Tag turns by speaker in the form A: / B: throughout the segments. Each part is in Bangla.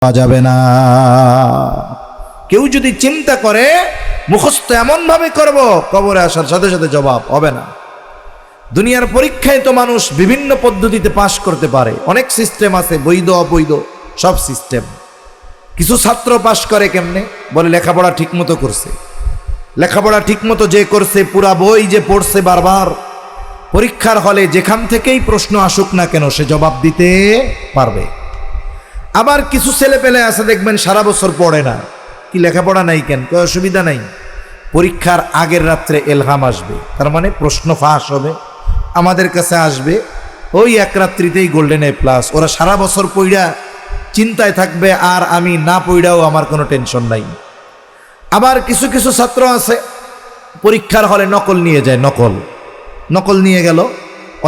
A: পাওয়া যাবে না। কেউ যদি চিন্তা করে মুখস্থ এমন ভাবে করব কবরে আসার সাথে সাথে জবাব হবে না। দুনিয়ার পরীক্ষায় তো মানুষ বিভিন্ন পদ্ধতিতে পাশ করতে পারে, অনেক সিস্টেম আছে, বৈধ অবৈধ সব সিস্টেম। কিছু ছাত্র পাশ করে কেমনে? বলে লেখাপড়া ঠিকমতো করছে। লেখাপড়া ঠিকমতো যে করছে, পুরা বই যে পড়ছে বারবার, পরীক্ষার হলে যেখান থেকেই প্রশ্ন আসুক না কেন সে জবাব দিতে পারবে। আবার কিছু ছেলে পেলে আছে দেখবেন সারা বছর পড়ে না। কি লেখাপড়া নাই কেন? কোনো অসুবিধা নাই, পরীক্ষার আগের রাত্রে এলহাম আসবে, তার মানে প্রশ্ন ফাঁস হবে, আমাদের কাছে আসবে, ওই এক রাত্রিতেই গোল্ডেন এ প্লাস। ওরা সারা বছর পড়া চিন্তায় থাকবে, আর আমি না পড়াও আমার কোনো টেনশন নাই। আবার কিছু কিছু ছাত্র আছে পরীক্ষার হলে নকল নিয়ে যায়, নকল নিয়ে গেল,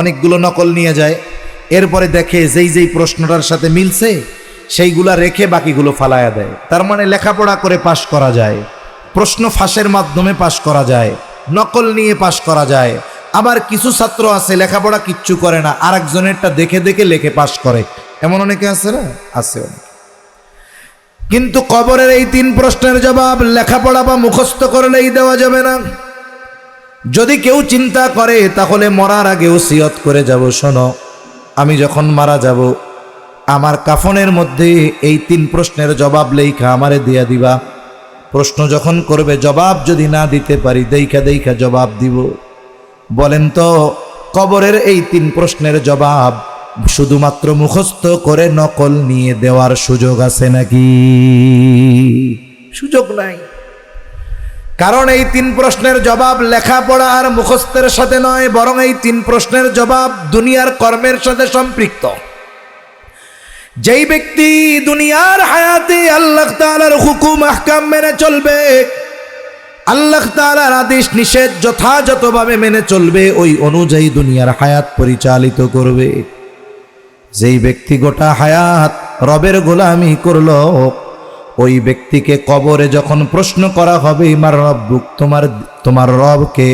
A: অনেকগুলো নকল নিয়ে যায়, এরপরে দেখে যেই যেই প্রশ্নটার সাথে মিলছে সেইগুলা রেখে বাকিগুলো ফালায়া দেয়। তার মানে লেখাপড়া করে পাশ করা যায়, প্রশ্ন ফাঁসের মাধ্যমে পাশ করা যায়, নকল নিয়ে পাশ করা যায়। আবার কিছু ছাত্র আছে লেখাপড়া কিচ্ছু করে না, আর একজনেরটা দেখে দেখে লেখে পাশ করে, এমন অনেকে আছে না? আছে অনেক। কিন্তু কবরের এই তিন প্রশ্নের জবাব লেখাপড়া বা মুখস্থ করলেই দেওয়া যাবে না। যদি কেউ চিন্তা করে তাহলে মরার আগে ওসিয়ত করে যাব, শোনো আমি যখন মারা যাব আমার কাফনের মধ্যে এই তিন প্রশ্নের জবাব লেখা আমারে দিয়া দিবা। প্রশ্ন যখন করবে জবাব যদি না দিতে পারি দেখা দেখা জবাব দিব। বলেন তো কবরের এই তিন প্রশ্নের জবাব শুধুমাত্র মুখস্থ করে নকল নিয়ে দেওয়ার সুযোগ আছে নাকি? সুযোগ নাই। কারণ এই তিন প্রশ্নের জবাব লেখাপড়া আর মুখস্থের সাথে নয়, বরং এই তিন প্রশ্নের জবাব দুনিয়ার কর্মের সাথে সম্পৃক্ত। যেই ব্যক্তি দুনিয়ার হায়াতে আল্লাহ তাআলার হুকুম আহকাম মেনে চলবে, আল্লাহ তাআলার আদেশ নিষেধ যথাযথভাবে মেনে চলবে, ওই অনুযায়ী দুনিয়ার হায়াত পরিচালিত করবে। যেই ব্যক্তি গোটা হায়াত রবের গোলামি করলো, ওই ব্যক্তিকে কবরে যখন প্রশ্ন করা হবে মার রব্বুক, তোমার রবকে,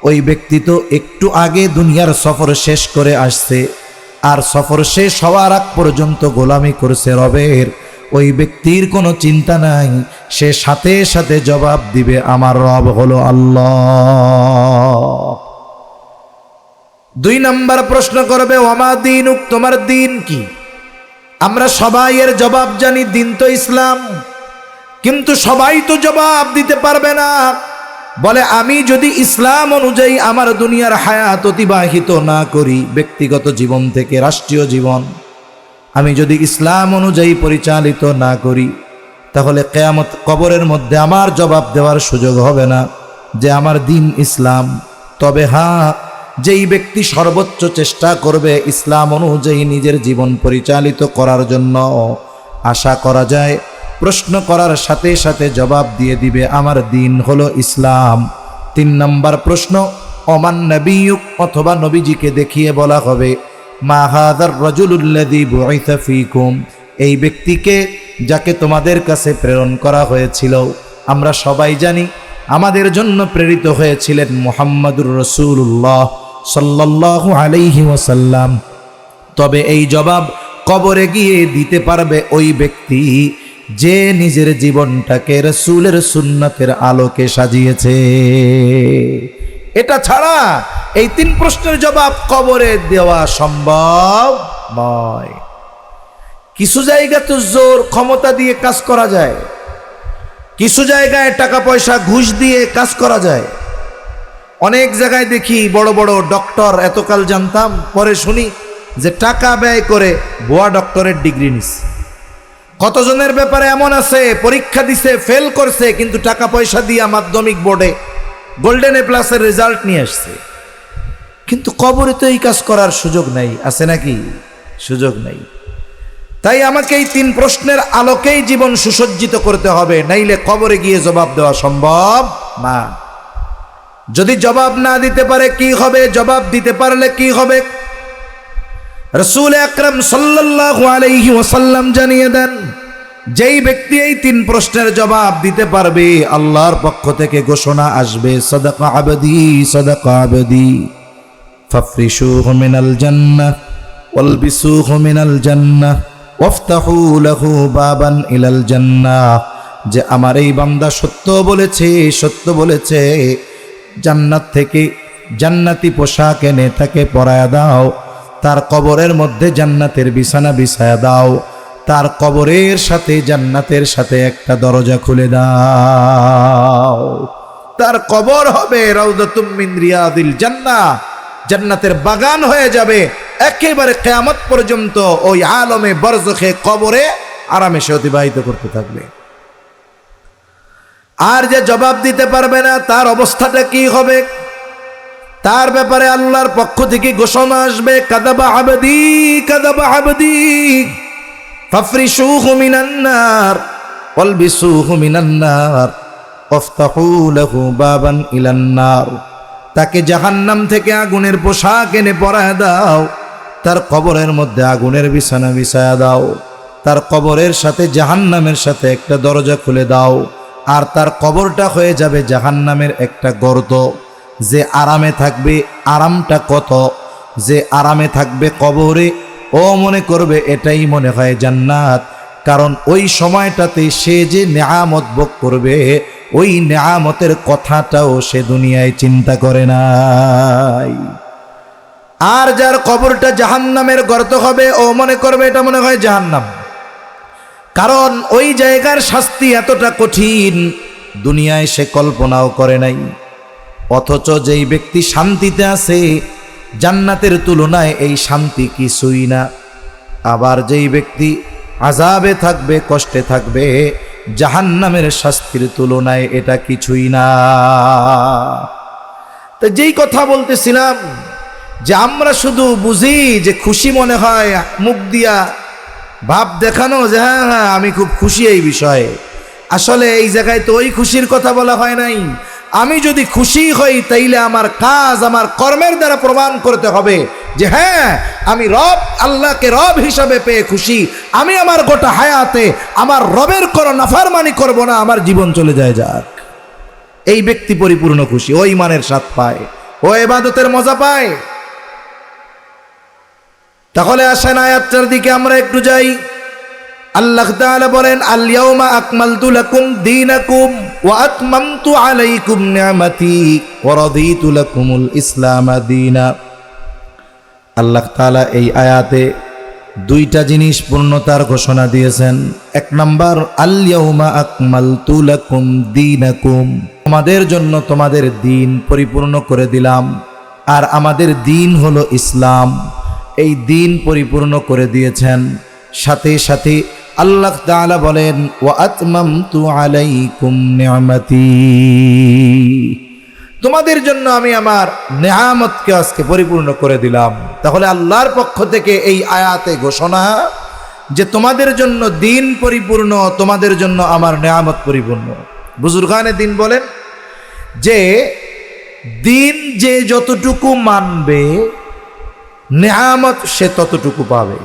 A: ওই ব্যক্তি তো একটু আগে দুনিয়ার সফর শেষ করে আসছে, আর সফর শেষ হওয়ার আগ পর্যন্ত গোলামি করছে রবের। ওই ব্যক্তির কোনো চিন্তা নাই, সে সাথে সাথে জবাব দিবে আমার রব হলো আল্লাহ। 2 নম্বর প্রশ্ন করবে ওয়ামা দীনুক, তোমার দিন কি? আমরা সবাই এর জবাব জানি, দিন তো ইসলাম, কিন্তু সবাই তো জবাব দিতে পারবে না। বলে আমি যদি ইসলাম অনুযায়ী আমার দুনিয়ার হায়াত অতিবাহিত না করি, ব্যক্তিগত জীবন থেকে রাষ্ট্রীয় জীবন, আমি যদি ইসলাম অনুযায়ী পরিচালিত না করি, তাহলে কিয়ামত কবরের মধ্যে আমার জবাব দেওয়ার সুযোগ হবে না যে আমার দিন ইসলাম। তবে হ্যাঁ, যেই ব্যক্তি সর্বোচ্চ চেষ্টা করবে ইসলাম অনুযায়ী নিজের জীবন পরিচালিত করার জন্য, আশা করা যায় প্রশ্ন করার সাথে সাথে জবাব দিয়ে দিবে আমার দিন হলো ইসলাম। 3 নম্বর প্রশ্ন ওমান নবিয়ুক, অথবা নবীজিকে দেখিয়ে বলা হবে মা হাযার রাজুলুল্লাযী বুইসা ফীকুম, এই ব্যক্তিকে যাকে তোমাদের কাছে প্রেরণ করা হয়েছিল। আমরা সবাই জানি আমাদের জন্য প্রেরিত হয়েছিলেন মুহাম্মাদুর রাসূলুল্লাহ সাল্লাল্লাহু আলাইহি ওয়াসাল্লাম। তবে এই জবাব কবরে গিয়ে দিতে পারবে ওই ব্যক্তি যে নিজের জীবনটাকে রাসূলের সুন্নাতের আলোকে সাজিয়েছে। এটা ছাড়া এই 3 প্রশ্নের জবাব কবরে দেওয়া সম্ভব নয়। কিছু জায়গা তো জোর ক্ষমতা দিয়ে কাজ করা যায়, কিছু জায়গায় টাকা পয়সা ঘুষ দিয়ে কাজ করা যায়। অনেক জায়গায় দেখি বড় বড় ডক্টর, এতকাল জানতাম, পরে শুনি যে টাকা ব্যয় করে ভুয়া ডক্টরের ডিগ্রি নিচ্ছে। কতজনের ব্যাপারে এমন আছে পরীক্ষা দিছে, ফেল করছে, কিন্তু টাকা পয়সা দিয়া মাধ্যমিক বোর্ডে গোল্ডেন এ প্লাসের রেজাল্ট নিয়ে আসছে। কিন্তু কবরে তো এই কাজ করার সুযোগ নাই, আছে নাকি? সুযোগ নাই। তাই আমাকে এই 3 প্রশ্নের আলোকেই জীবন সুসজ্জিত করতে হবে, নাইলে কবরে গিয়ে জবাব দেওয়া সম্ভব না। যদি জবাব না দিতে পারে কি হবে? জবাব দিতে পারলে কি হবে? রাসূল আকরাম সাল্লাল্লাহু আলাইহি ওয়াসাল্লাম জানিয়ে দেন, যেই ব্যক্তি এই 3 প্রশ্নের জবাব দিতে পারবে আল্লাহর পক্ষ থেকে ঘোষণা আসবে সাদাকা আবদি, সাদাকা আবদি, ফাফরিশুহু মিনাল জান্নাহ ওয়ালবিসুহু মিনাল জান্নাহ ওয়াফতাহু লাহু বাবান ইলাল জান্নাহ, যে আমার এই বান্দা সত্য বলেছে, জান্নাত থেকে জান্নাতি পোশাক এনে তাকে পরায়া দাও, তার কবরের মধ্যে জান্নাতের বিছানা বিছায়া দাও, তার কবরের সাথে জান্নাতের সাথে একটা দরজা খুলে দাও, তার কবর হবে রাউদাতুম মিন রিয়াদিল জান্নাহ, জান্নাতের বাগান হয়ে যাবে একেবারে কিয়ামত পর্যন্ত। ওই আলমে বরজখে কবরে আরামে সে অতিবাহিত করতে থাকবে। আর যে জবাব দিতে পারবে না তার অবস্থাটা কি হবে, তার ব্যাপারে আল্লাহর পক্ষ থেকে ঘোষণা আসবে, কাযাবা আবদি ফাফরিশুহু মিনান নার ওয়ালবিসুহু মিনান নার ওয়াফতাহু লাহু বাবান ইলান নার। তাকে জাহান্নাম থেকে আগুনের পোশাক এনে পরায় দাও, তার কবরের মধ্যে আগুনের বিছানা বিছায়া দাও, তার কবরের সাথে জাহান্নামের সাথে একটা দরজা খুলে দাও, আর তার কবরটা হয়ে যাবে জাহান্নামের একটা গর্ত। যে আরামে থাকবে, আরামটা কত, যে আরামে থাকবে কবরে, ও মনে করবে এটাই মনে হয় জান্নাত, কারণ ওই সময়টাতে সে যে নেয়ামত ভোগ করবে ওই নেয়ামতের কথাটাও সে দুনিয়ায় চিন্তা করে নাই। আর যার কবরটা জাহান্নামের গর্ত হবে, ও মনে করবে এটা মনে হয় জাহান্নাম, কারণ ওই জায়গার শাস্তি এতটা কঠিন দুনিয়ায় সে কল্পনাও করে নাই। অথচ যেই ব্যক্তি শান্তিতে আছে, জান্নাতের তুলনায় এই শান্তি কিছুই না। আবার যেই ব্যক্তি আযাবে থাকবে, কষ্টে থাকবে, জাহান্নামের শাস্তির তুলনায় এটা কিছুই না। তো যেই কথা বলতেছিলাম যে আমরা শুধু বুঝি যে খুশি মনে হয়, মুখ দিয়া ভাব দেখানো যে হ্যাঁ হ্যাঁ আমি খুব খুশি এই বিষয়ে, আসলে এই জায়গায় তো ওই খুশির কথা বলা হয় নাই। আমি যদি খুশি হই তাইলে আমার কাজ, আমার কর্মের দ্বারা প্রমাণ করতে হবে যে হ্যাঁ আমি রব আল্লাহকে রব হিসাবে পেয়ে খুশি, আমি আমার গোটা হায়াতে আমার রবের কোনো নাফরমানি করব না, আমার জীবন চলে যায় যাক। এই ব্যক্তি পরিপূর্ণ খুশি, ও ঈমানের স্বাদ পায়, ও ইবাদতের মজা পায়। তাহলে আসেন আয়াতটার দিকে আমরা একটু যাই। আল্লাহ তাআলা বলেন, আল ইয়াউমা আকমালতু লাকুম দীনাকুম ওয়া আতমামতু আলাইকুম নি'মাতি ওয়া রাদিতু লাকুমুল ইসলাম দীনা। আল্লাহ তাআলা এই আয়াতে দুইটা জিনিস পূর্ণতার ঘোষণা দিয়েছেন। এক নাম্বার, আল ইয়াউমা আকমালতু লাকুম দীনাকুম, তোমাদের জন্য তোমাদের দিন পরিপূর্ণ করে দিলাম। আর আমাদের দিন হলো ইসলাম, এই দিন পরিপূর্ণ করে দিয়েছেন। সাথে সাথে আল্লাহ তাআলা বলেন, ওয়া আতমামতু আলাইকুম নি'মাতি, তোমাদের জন্য আমি আমার নেয়ামতকে আজকে পরিপূর্ণ করে দিলাম। তাহলে আল্লাহর পক্ষ থেকে এই আয়াতে ঘোষণা যে তোমাদের জন্য দিন পরিপূর্ণ, তোমাদের জন্য আমার নেয়ামত পরিপূর্ণ। বুজুর্গানে দিন বলেন যে দিন যে যতটুকু মানবে নেয়ামত সে ততটুকু পাবে।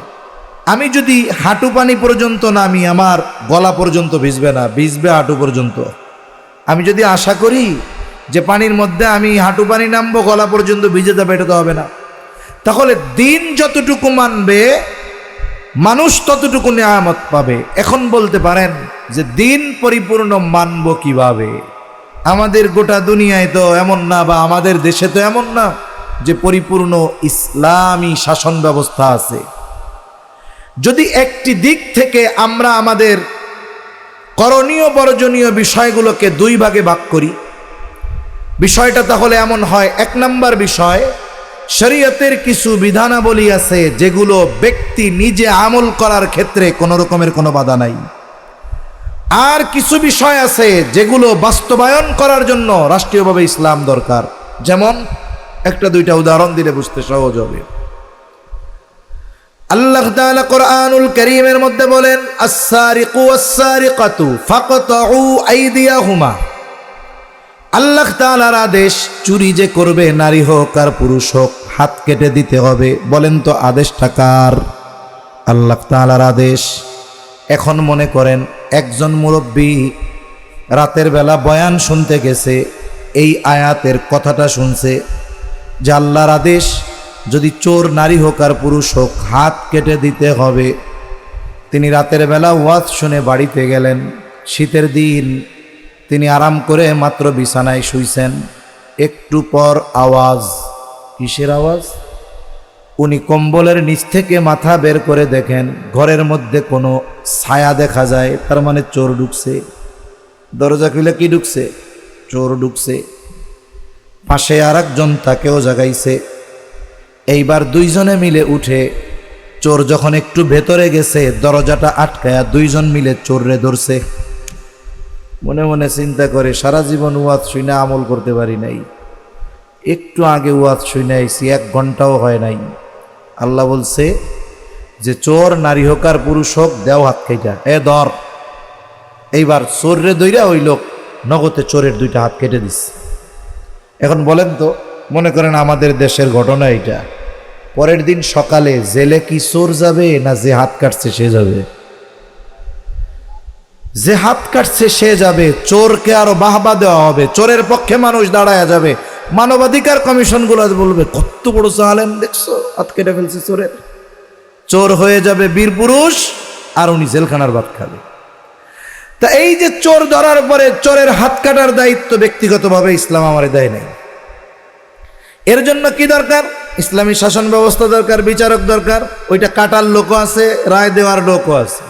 A: আমি যদি হাঁটু পানি পর্যন্ত নামি, আমার গলা পর্যন্ত ভিজবে না, ভিজবে হাঁটু পর্যন্ত। আমি যদি আশা করি যে পানির মধ্যে আমি হাঁটু পানি নামবো, গলা পর্যন্ত ভিজে যাবে, এটা তো হবে না। তাহলে দিন যতটুকু মানবে মানুষ ততটুকু নেয়ামত পাবে। এখন বলতে পারেন যে দিন পরিপূর্ণ মানব কিভাবে? আমাদের গোটা দুনিয়ায় তো এমন না, বা আমাদের দেশে তো এমন না যে পরিপূর্ণ ইসলামী শাসন ব্যবস্থা আছে। যদি একটি দিক থেকে আমরা আমাদের করণীয় বর্জনীয় বিষয়গুলোকে দুই ভাগে ভাগ করি, বিষয়টা তাহলে এমন হয়, এক নাম্বার বিষয়, শরীয়তের কিছু বিধানাবলী আছে যেগুলো ব্যক্তি নিজে আমল করার ক্ষেত্রে কোনো রকমের কোনো বাধা নাই। আর কিছু বিষয় আছে যেগুলো বাস্তবায়ন করার জন্য রাষ্ট্রীয়ভাবে ইসলাম দরকার। যেমন একটা দুইটা উদাহরণ দিলে বুঝতে সহজ হবে। আল্লাহ তাআলা কোরআনুল কারীমের মধ্যে বলেন, আস-সারিকু ওয়াস-সারিকাতু ফাকতাউ আইদিয়াহুমা। আল্লাহ তাআলার আদেশ, চুরি যে করবে নারী হোক আর পুরুষ হোক হাত কেটে দিতে হবে। বলেন তো আদেশটা কার? আল্লাহ তাআলার আদেশ। এখন মনে করেন একজন মুরব্বী রাতের বেলা বয়ান শুনতে গেছে, এই আয়াতের কথাটা শুনছে যে আল্লাহর আদেশ, যদি চোর নারী হোক আর পুরুষ হোক হাত কেটে দিতে হবে। তিনি রাতের বেলা ওয়াজ শুনে বাড়িতে গেলেন। শীতের দিন, তিনি আরাম করে মাত্র বিছানায় শুইছেন। একটু পর আওয়াজ। কিসের আওয়াজ? উনি কম্বলের নিচ থেকে মাথা বের করে দেখেন ঘরের মধ্যে কোনো ছায়া দেখা যায়, তার মানে চোর ঢুকছে। দরজা খুলে কি ঢুকছে? চোর ঢুকছে। পাশে আর একজন তাকেও জাগাইছে। এইবার দুইজনে মিলে উঠে, চোর যখন একটু ভেতরে গেছে দরজাটা আটকায়া দুইজন মিলে চোররে ধরছে। মনে মনে চিন্তা করে, সারা জীবন ওয়াজ শুনে আমল করতে পারি নাই, একটু আগে ওয়াজ শুনে আইছি, 1 ঘন্টাও হয় নাই। আল্লাহ বলছে যে চোর নারী হোক আর পুরুষ হোক, দেও হাত কেটে, এ ধর। এইবার চোররে দইরা ওই লোক নগদে চোরের 2টা হাত কেটে দিচ্ছে। এখন বলেন তো, মনে করেন আমাদের দেশের ঘটনা এটা, পরের দিন সকালে জেলে কি চোর যাবে না যে হাত কাটছে সে যাবে? যে হাত কাটছে সে যাবে। চোরকে আরো বাহবা দেওয়া হবে, চোরের পক্ষে মানুষ দাঁড়ায় যাবে। মানবাধিকার কমিশনগুলো বলবে কত বড় জালেম দেখছো, হাত কেটে ফেলছে চোরের। চোর হয়ে যাবে বীর পুরুষ, আর উনি জেলখানার ভাত খাবে। তা এই যে চোর ধরার পরে চোরের হাত কাটার দায়িত্ব ব্যক্তিগতভাবে ইসলাম আমারে দেয় নাই। এর জন্য কি দরকার? ইসলামী শাসন ব্যবস্থা দরকার, বিচারক দরকার, ওইটা কাটার লোকও আছে, রায় দেওয়ার লোকও আছে।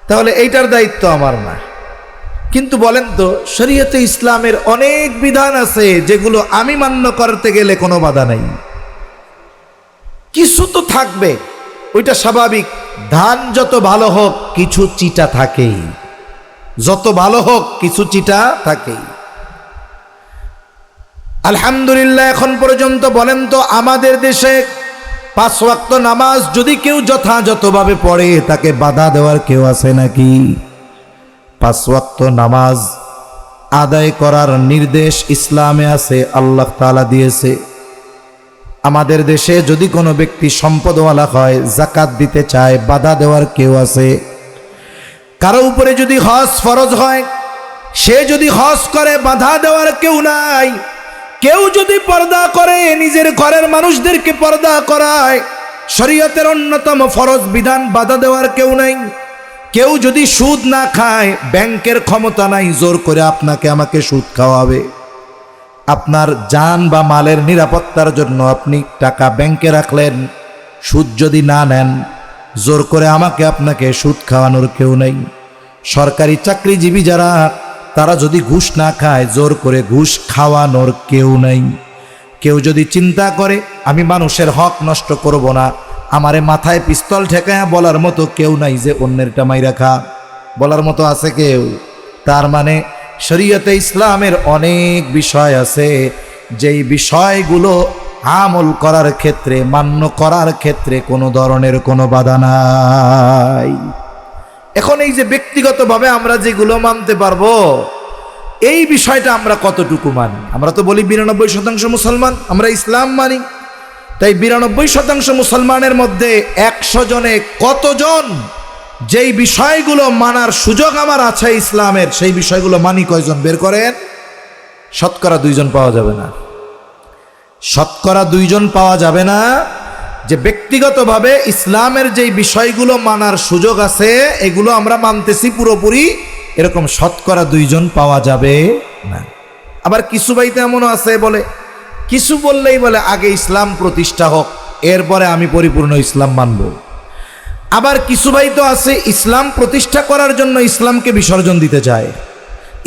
A: তাহলে এইটার দায়িত্ব আমার না। কিন্তু বলেন তো, শরীয়তে ইসলামের অনেক বিধান আছে যেগুলো আমি মান্য করতে গেলে কোনো বাধা নাই। কিছু তো থাকবে, ওইটা স্বাভাবিক। ধান যত ভালো হোক কিছু চিটা থাকেই, যত ভালো হোক কিছু চিটা থাকেই। আলহামদুলিল্লাহ, এখন পর্যন্ত বলেন তো আমাদের দেশে 5 ওয়াক্ত নামাজ যদি কেউ যথাযথভাবে পড়ে তাকে বাধা দেওয়ার কেউ আছে নাকি? 5 ওয়াক্ত নামাজ আদায় করার নির্দেশ ইসলামে আছে, আল্লাহ তাআলা দিয়েছে। আমাদের দেশে যদি কোনো ব্যক্তি সম্পদওয়ালা হয়, যাকাত দিতে চায়, বাধা দেওয়ার কেউ আছে? কারো উপরে যদি হজ ফরজ হয়, সে যদি হজ করে, বাধা দেওয়ার কেউ নাই। কেউ যদি পর্দা করে, নিজের ঘরের মানুষদেরকে পর্দা করায়, শরীয়তের অন্যতম ফরজ বিধান, বাধা দেওয়ার কেউ নাই। কেউ যদি সুদ না খায়, ব্যাংকের ক্ষমতা নাই জোর করে আপনাকে আমাকে সুদ খাওয়াবে। আপনার জান বা মালের নিরাপত্তার জন্য আপনি টাকা ব্যাংকে রাখলেন, সুদ যদি না নেন, জোর করে আমাকে আপনাকে সুদ খাওয়ানোর কেউ নেই। সরকারি চাকরিজীবী যারা, তারা যদি ঘুষ না খায়, জোর করে ঘুষ খাওয়ানোর কেউ নাই। কেউ যদি চিন্তা করে আমি মানুষের হক নষ্ট করব না, আমারে মাথায় পিস্তল ঠেকায়া বলার মতো কেউ নাই যে অন্যেরটা মাইরা খা, বলার মতো আছে কেউ? তার মানে শরীয়তে ইসলামের অনেক বিষয় আছে, যেই বিষয়গুলো আমল করার ক্ষেত্রে, মান্য করার ক্ষেত্রে কোনো ধরনের কোনো বাধা নাই। এখন এই যে ব্যক্তিগতভাবে আমরা যেগুলো মানতে পারবো, এই বিষয়টা আমরা কতটুকু মানি? আমরা তো বলি 92% মুসলমান, আমরা ইসলাম মানি। তাই 92% মুসলমানের মধ্যে 100 জনে কতজন যেই বিষয়গুলো মানার সুযোগ আমার আছে ইসলামের, সেই বিষয়গুলো মানি কয়জন? বের করেন। শতকরা 2 জন পাওয়া যাবে না। শতকরা 2 জন পাওয়া যাবে না যে ব্যক্তিগতভাবে ইসলামের যেই বিষয়গুলো মানার সুযোগ আছে এগুলো আমরা মানতেছি পুরোপুরি, এরকম শতকরা 2 জন পাওয়া যাবে না। আবার কিছু ভাইতে এমনও আছে বলে, কিছু বললেই বলে আগে ইসলাম প্রতিষ্ঠা হোক, এরপরে আমি পরিপূর্ণ ইসলাম মানব। আবার কিছু ভাই তো আছে ইসলাম প্রতিষ্ঠা করার জন্য ইসলামকে বিসর্জন দিতে চায়,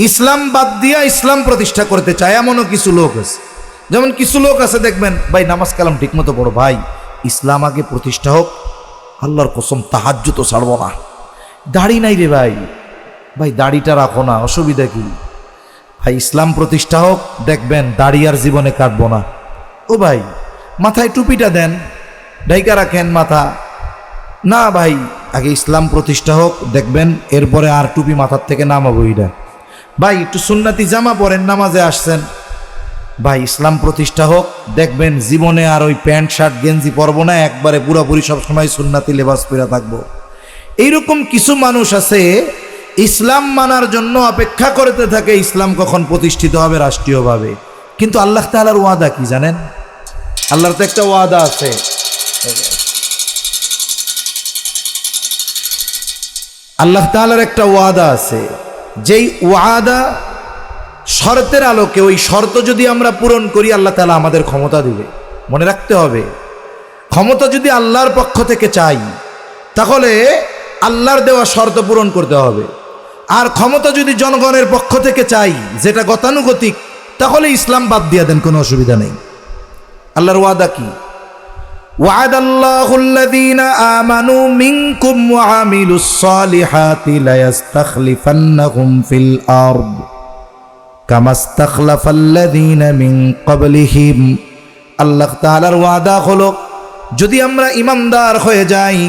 A: ইসলাম বাদ দিয়া ইসলাম প্রতিষ্ঠা করতে চায়, এমনও কিছু লোক আছে। যেমন কিছু লোক আছে দেখবেন, ভাই নামাজ কালাম ঠিক মতো পড়ো, ভাই ইসলাম আগে প্রতিষ্ঠা হোক, আল্লাহর কসম তাহাজ্জুদ তো ছাড়বো না। দাড়ি নাই রে ভাই, ভাই দাড়িটা রাখো না, অসুবিধা কি? ভাই ইসলাম প্রতিষ্ঠা হোক, দেখবেন দাড়ি আর জীবনে কাটবো না। ও ভাই মাথায় টুপিটা দেন, ঢাইকা রাখেন মাথা। না ভাই আগে ইসলাম প্রতিষ্ঠা হোক, দেখবেন এরপরে আর টুপি মাথার থেকে নামাবো। এটা ভাই একটু সুন্নাতি জামা পরেন, নামাজে আসছেন। ভাই ইসলাম প্রতিষ্ঠা হোক, দেখবেন জীবনে আর ওই প্যান্ট শার্ট গেঞ্জি পরবো না, একবারে পুরোপুরি সবসময় সুন্নাতি লেবাস পরে থাকবো। এইরকম কিছু মানুষ আছে ইসলাম মানার জন্য অপেক্ষা করতে থাকে ইসলাম কখন প্রতিষ্ঠিত হবে রাষ্ট্রীয়ভাবে। কিন্তু আল্লাহ তাআলার ওয়াদা কি জানেন? আল্লাহর তো একটা ওয়াদা আছে, আল্লাহ তাআলার একটা ওয়াদা আছে, যেই ওয়াদা শর্তের আলোকে, ওই শর্ত যদি আমরা পূরণ করি আল্লাহ তাআলা আমাদের ক্ষমতা দিবে। মনে রাখতে হবে, ক্ষমতা যদি আল্লাহর পক্ষ থেকে চাই তাহলে আল্লাহর দেওয়া শর্ত পূরণ করতে হবে। আর ক্ষমতা যদি জনগণের পক্ষ থেকে চাই, যেটা গতানুগতিক, তাহলে ইসলাম বাদ দিয়ে দেন, কোনো অসুবিধা নেই। আল্লাহর ওয়াদা কি? ওয়াদাল্লাহুল্লাযীনা আমানু মিনকুম ওয়া আমিলুস সালিহাতি লায়াস্তাখলিফান্নাহুম ফিল আরদ কামাস্তাখলাফাল্লাযীনা মিন ক্বাবলিহিম। আল্লাহ তাআলার ওয়াদা হলো, যদি আমরা ঈমানদার হয়ে যাই,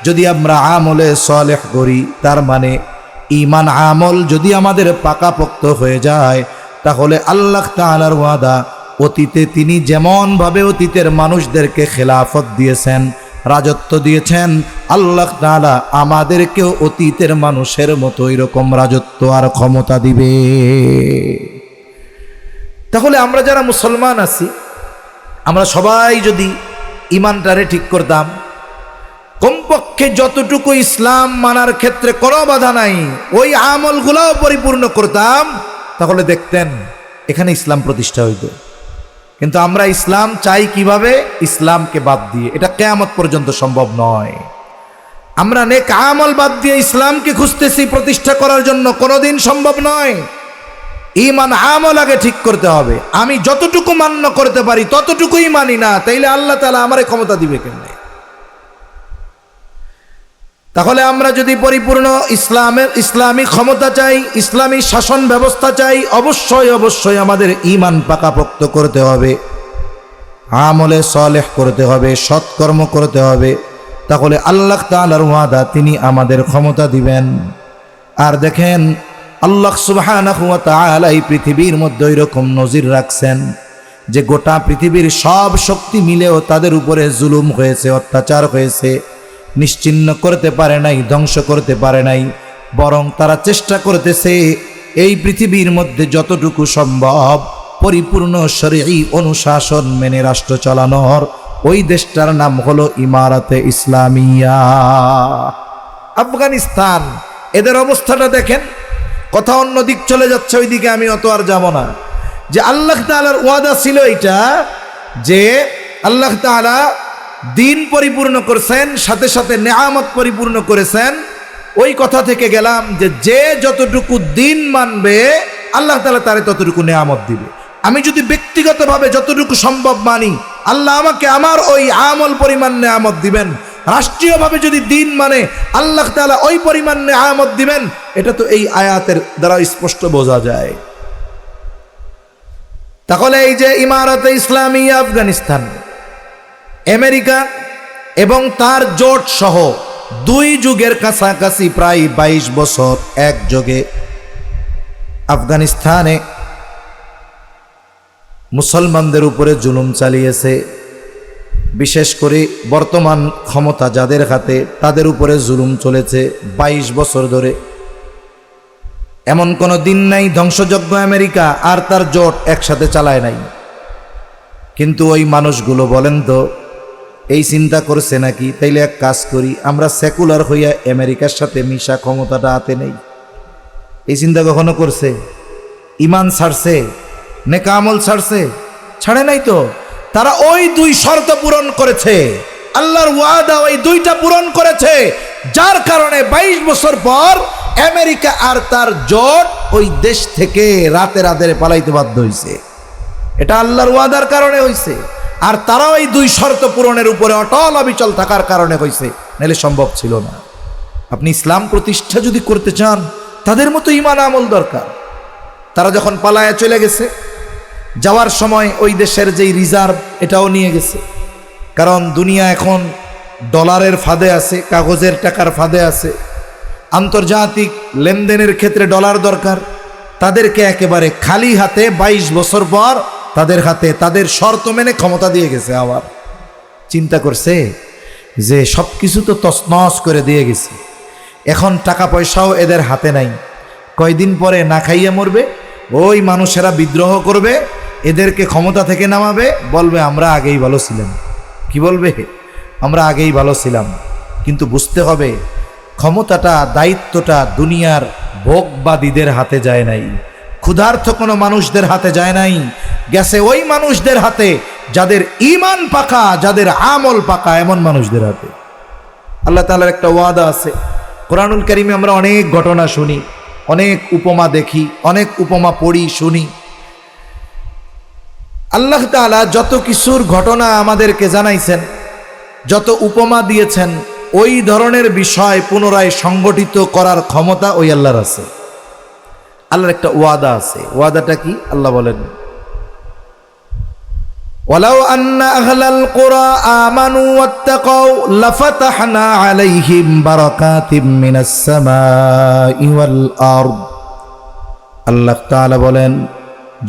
A: যদি আমরা আমলে সালেহ করি, তার মানে ঈমান আমল যদি আমাদের পাকাপোক্ত হয়ে যায়, তাহলে আল্লাহ তাআলার ওয়াদা, অতীতে তিনি যেমনভাবে অতীতের মানুষদেরকে খেলাফত দিয়েছেন, রাজত্ব দিয়েছেন, আল্লাহ তাআলা আমাদেরকেও অতীতের মানুষের মতো এরকম রাজত্ব আর ক্ষমতা দিবে। তাহলে আমরা যারা মুসলমান আছি, আমরা সবাই যদি ঈমানটারে ঠিক করতাম, কমপক্ষে যতটুকু ইসলাম মানার ক্ষেত্রে কোনো বাধা নাই, ওই আমলগুলোও পরিপূর্ণ করতাম, তাহলে দেখতেন এখানে ইসলাম প্রতিষ্ঠা হইত। কিন্তু আমরা ইসলাম চাই কিভাবে? ইসলামকে বাদ দিয়ে। এটা কিয়ামত পর্যন্ত সম্ভব নয়। আমরা নেক আমল বাদ দিয়ে ইসলামকে খুঁজতেছি প্রতিষ্ঠা করার জন্য, কোনোদিন সম্ভব নয়। ঈমান আমল আগে ঠিক করতে হবে। আমি যতটুকু মান্য করতে পারি ততটুকুই মানি না, তাইলে আল্লাহ তাআলা আমারে ক্ষমতা দিবে কেমনে? তাহলে আমরা যদি পরিপূর্ণ ইসলামী ক্ষমতা চাই, ইসলামী শাসন ব্যবস্থা চাই, অবশ্যই আমাদের ঈমান পাকাপোক্ত করতে হবে, আমলে সালেহ করতে হবে, সৎকর্ম করতে হবে। তাহলে আল্লাহ তাআলার ওয়াদা, তিনি আমাদের ক্ষমতা দিবেন। আর দেখেন, আল্লাহ সুবহানাহু ওয়া তাআলা এই পৃথিবীর মধ্যে এরকম নজির রাখছেন যে গোটা পৃথিবীর সব শক্তি মিলেও তাদের উপরে জুলুম হয়েছে, অত্যাচার হয়েছে, নিশ্চিহ্ন করতে পারে নাই, ধ্বংস করতে পারে নাই। বরং তারা চেষ্টা করতেছে এই পৃথিবীর মধ্যে যতটুকু সম্ভব পরিপূর্ণ শরঈ অনুশাসন মেনে রাষ্ট্র চালানোর। ওই দেশটার নাম হলো ইমারাতে ইসলামিয়া, আফগানিস্তান। এদের অবস্থাটা দেখেন, কথা অন্য দিক চলে যাচ্ছে, ওইদিকে আমি অত আর যাব না। যে আল্লাহ তাআলার ওয়াদা ছিল এটা, যে আল্লাহ তাআলা দিন পরিপূর্ণ করেছেন, সাথে সাথে নেয়ামত পরিপূর্ণ করেছেন। ওই কথা থেকে গেলাম যে যে যতটুকু দিন মানবে আল্লাহ তাআলা তারে ততটুকু নেয়ামত দিবে। আমি যদি ব্যক্তিগতভাবে যতটুকু সম্ভব মানি, আল্লাহ আমাকে আমার ওই আমল পরিমাণ নেয়ামত দিবেন। রাষ্ট্রীয়ভাবে যদি দিন মানে, আল্লাহ তাআলা ওই পরিমাণ নেয়ামত দিবেন। এটা তো এই আয়াতের দ্বারা স্পষ্ট বোঝা যায়। তাহলে এই যে ইমারাতে ইসলামিয়া আফগানিস্তান, আমেরিকা এবং তার জোট সহ 2 যুগের কাছাকাছি প্রায় 22 বছর একযোগে আফগানিস্তানে মুসলমানদের উপরে জুলুম চালিয়েছে। বিশেষ করে বর্তমান ক্ষমতা যাদের হাতে, তাদের উপরে জুলুম চলেছে 22 বছর ধরে। এমন কোনো দিন নাই ধ্বংসযজ্ঞ আমেরিকা আর তার জোট একসাথে চালায় নাই। কিন্তু ওই মানুষগুলো বলেন তো, এই চিন্তা করছে নাকি, তাইলে এক কাজ করি, আমরা সেকুলার হইয়া আমেরিকার সাথে মিশা ক্ষমতাটা হাতে নেই? এই চিন্তা কখনো করছে? ঈমান ছাড়ছে, নেক আমল ছাড়ছে? ছাড়ে নাই তো। তারা ওই 2 শর্ত পূরণ করেছে, আল্লাহর ওয়াদা ওই 2টা পূরণ করেছে, যার কারণে 22 বছর পর আমেরিকা আর তার জোট ওই দেশ থেকে রাতে পালাইতে বাধ্য হয়েছে। এটা আল্লাহর ওয়াদার কারণে হয়েছে। আর তারা ওই 2 শর্ত পূরণের উপরে অটল অবিচল থাকার কারণে হয়েছে, নাহলে সম্ভব ছিল না। আপনি ইসলাম প্রতিষ্ঠা যদি করতে চান, তাদের মতো ঈমান আমল দরকার। তারা যখন পালায়া চলে গেছে, যাওয়ার সময় ওই দেশের যেই রিজার্ভ, এটাও নিয়ে গেছে। কারণ দুনিয়া এখন ডলারের ফাঁদে আছে, কাগজের টাকার ফাঁদে আছে। আন্তর্জাতিক লেনদেনের ক্ষেত্রে ডলার দরকার। তাদেরকে একেবারে খালি হাতে 22 বছর পর তাদের হাতে তাদের শর্ত মেনে ক্ষমতা দিয়ে গেছে। আবার চিন্তা করছে যে সব কিছু তো তছনছ করে দিয়ে গেছে, এখন টাকা পয়সাও এদের হাতে নাই। কয়দিন পরে না খাইয়ে মরবে, ওই মানুষেরা বিদ্রোহ করবে, এদেরকে ক্ষমতা থেকে নামাবে, বলবে আমরা আগেই ভালো ছিলাম। কি বলবে? আমরা আগেই ভালো ছিলাম। কিন্তু বুঝতে হবে, ক্ষমতাটা, দায়িত্বটা দুনিয়ার ভোগবাদীদের হাতে যায় নাই, ক্ষুধার্ত কোনো মানুষদের হাতে যায় নাই, গেছে ওই মানুষদের হাতে যাদের ঈমান পাকা, যাদের আমল পাকা, এমন মানুষদের হাতে। আল্লাহ তাআলার একটা ওয়াদা আছে। কোরআনুল কারীমে আমরা অনেক ঘটনা শুনি, অনেক উপমা দেখি, অনেক উপমা পড়ি, শুনি। আল্লাহ তাআলা যত কিছুর ঘটনা আমাদেরকে জানাইছেন, যত উপমা দিয়েছেন, ওই ধরনের বিষয় পুনরায় সংগঠিত করার ক্ষমতা ওই আল্লাহর আছে। আল্লাহর একটা ওয়াদা আছে। ওয়াদাটা কি? আল্লাহ বলেন, ওয়ালাউ আন্না আহলাল কুরা আমানু ওয়াত্তাকাউ লাফাতাহনা আলাইহিম বারাকাতিম মিনাস সামাই ওয়াল আরদ। আল্লাহ তাআলা বলেন,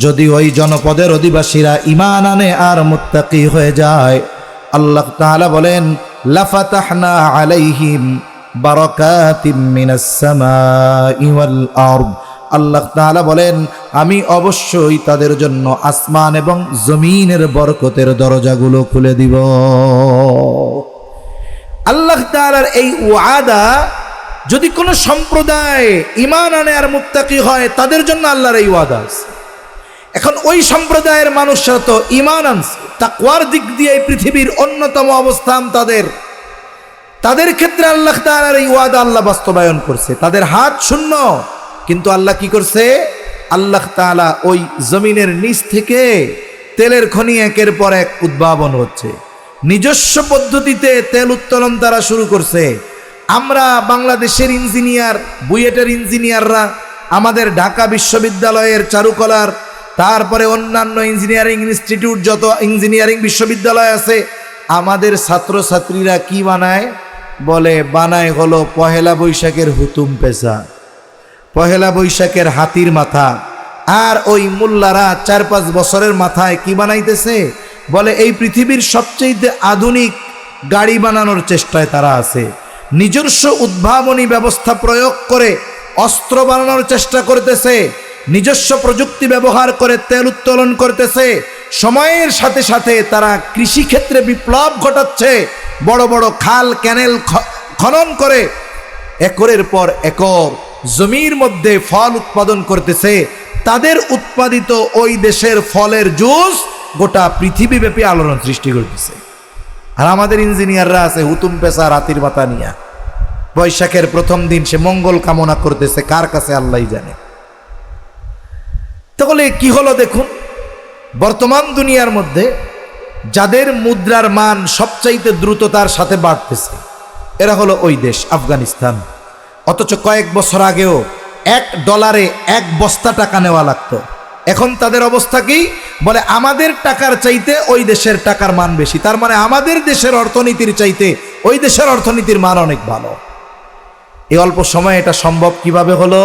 A: যদি ওই জনপদের অধিবাসীরা ঈমান আনে আর মুত্তাকি হয়ে যায়, আল্লাহ তাআলা বলেন লাফাতাহনা আলাইহিম বারাকাতিম মিনাস সামাই ওয়াল আরদ। আল্লাহ তাআলা বলেন, আমি অবশ্যই তাদের জন্য আসমান এবং জমিনের বরকতের দরজাগুলো খুলে দিব। আল্লাহ তাআলার এই ওয়াদা, যদি কোনো সম্প্রদায় ঈমান আনে আর মুত্তাকি হয়, তাদের জন্য আল্লাহর এই ওয়াদা আছে। এখন ওই সম্প্রদায়ের মানুষরা তো ঈমান আনছে, তাকওয়ার দিক দিয়ে এই পৃথিবীর অন্যতম অবস্থান তাদের ক্ষেত্রে আল্লাহ তাআলার এই ওয়াদা আল্লাহ বাস্তবায়ন করছে। তাদের হাত শূন্য, কিন্তু আল্লাহ কি করছে? আল্লাহ তাআলা ওই জমিনের নিচ থেকে তেলের খনি একের পর এক উদ্ভাবন হচ্ছে, নিজস্ব পদ্ধতিতে তেল উত্তোলন তারা শুরু করছে। আমরা বাংলাদেশের ইঞ্জিনিয়ার, বুয়েটের ইঞ্জিনিয়াররা, আমাদের ঢাকা বিশ্ববিদ্যালয়ের চারুকলার, তারপরে অন্যান্য ইঞ্জিনিয়ারিং ইনস্টিটিউট, যত ইঞ্জিনিয়ারিং বিশ্ববিদ্যালয় আছে, আমাদের ছাত্রছাত্রীরা কি বানায়? বলে বানায় হলো পহেলা বৈশাখের হুতুম পেঁচা, পহেলা বৈশাখের হাতির মাথা। আর ওই মোল্লারা 4-5 বছরের মাথায় কি বানাইতেছে? বলে এই পৃথিবীর সবচেয়ে আধুনিক গাড়ি বানানোর চেষ্টায় তারা আছে, নিজস্ব উদ্ভাবনী ব্যবস্থা প্রয়োগ করে অস্ত্র বানানোর চেষ্টা করতেছে, নিজস্ব প্রযুক্তি ব্যবহার করে তেল উত্তোলন করতেছে। সময়ের সাথে সাথে তারা কৃষিক্ষেত্রে বিপ্লব ঘটাচ্ছে, বড় বড় খাল ক্যানেল খনন করে একরের পর একর জমির মধ্যে ফল উৎপাদন করতেছে। তাদের উৎপাদিত ওই দেশের ফলের জুস গোটা পৃথিবীব্যাপী আলোড়ন সৃষ্টি করতেছে। আর আমাদের ইঞ্জিনিয়াররা আছে হুতুম পেশা রাতির মাথা নিয়া, বৈশাখের প্রথম দিন সে মঙ্গল কামনা করতেছে, কার কাছে আল্লাহই জানে। তাহলে কি হলো দেখুন, বর্তমান দুনিয়ার মধ্যে যাদের মুদ্রার মান সবচাইতে দ্রুততার সাথে বাড়তেছে, এরা হলো ওই দেশ আফগানিস্তান। অথচ কয়েক বছর আগেও $1 1 বস্তা টাকা নেওয়া লাগতো। এখন তাদের অবস্থা কি? বলে আমাদের টাকার চাইতে ওই দেশের টাকার মান বেশি, তার মানে আমাদের দেশের অর্থনীতির চাইতে ওই দেশের অর্থনীতির মান অনেক ভালো। এই অল্প সময়ে এটা সম্ভব কিভাবে হলো?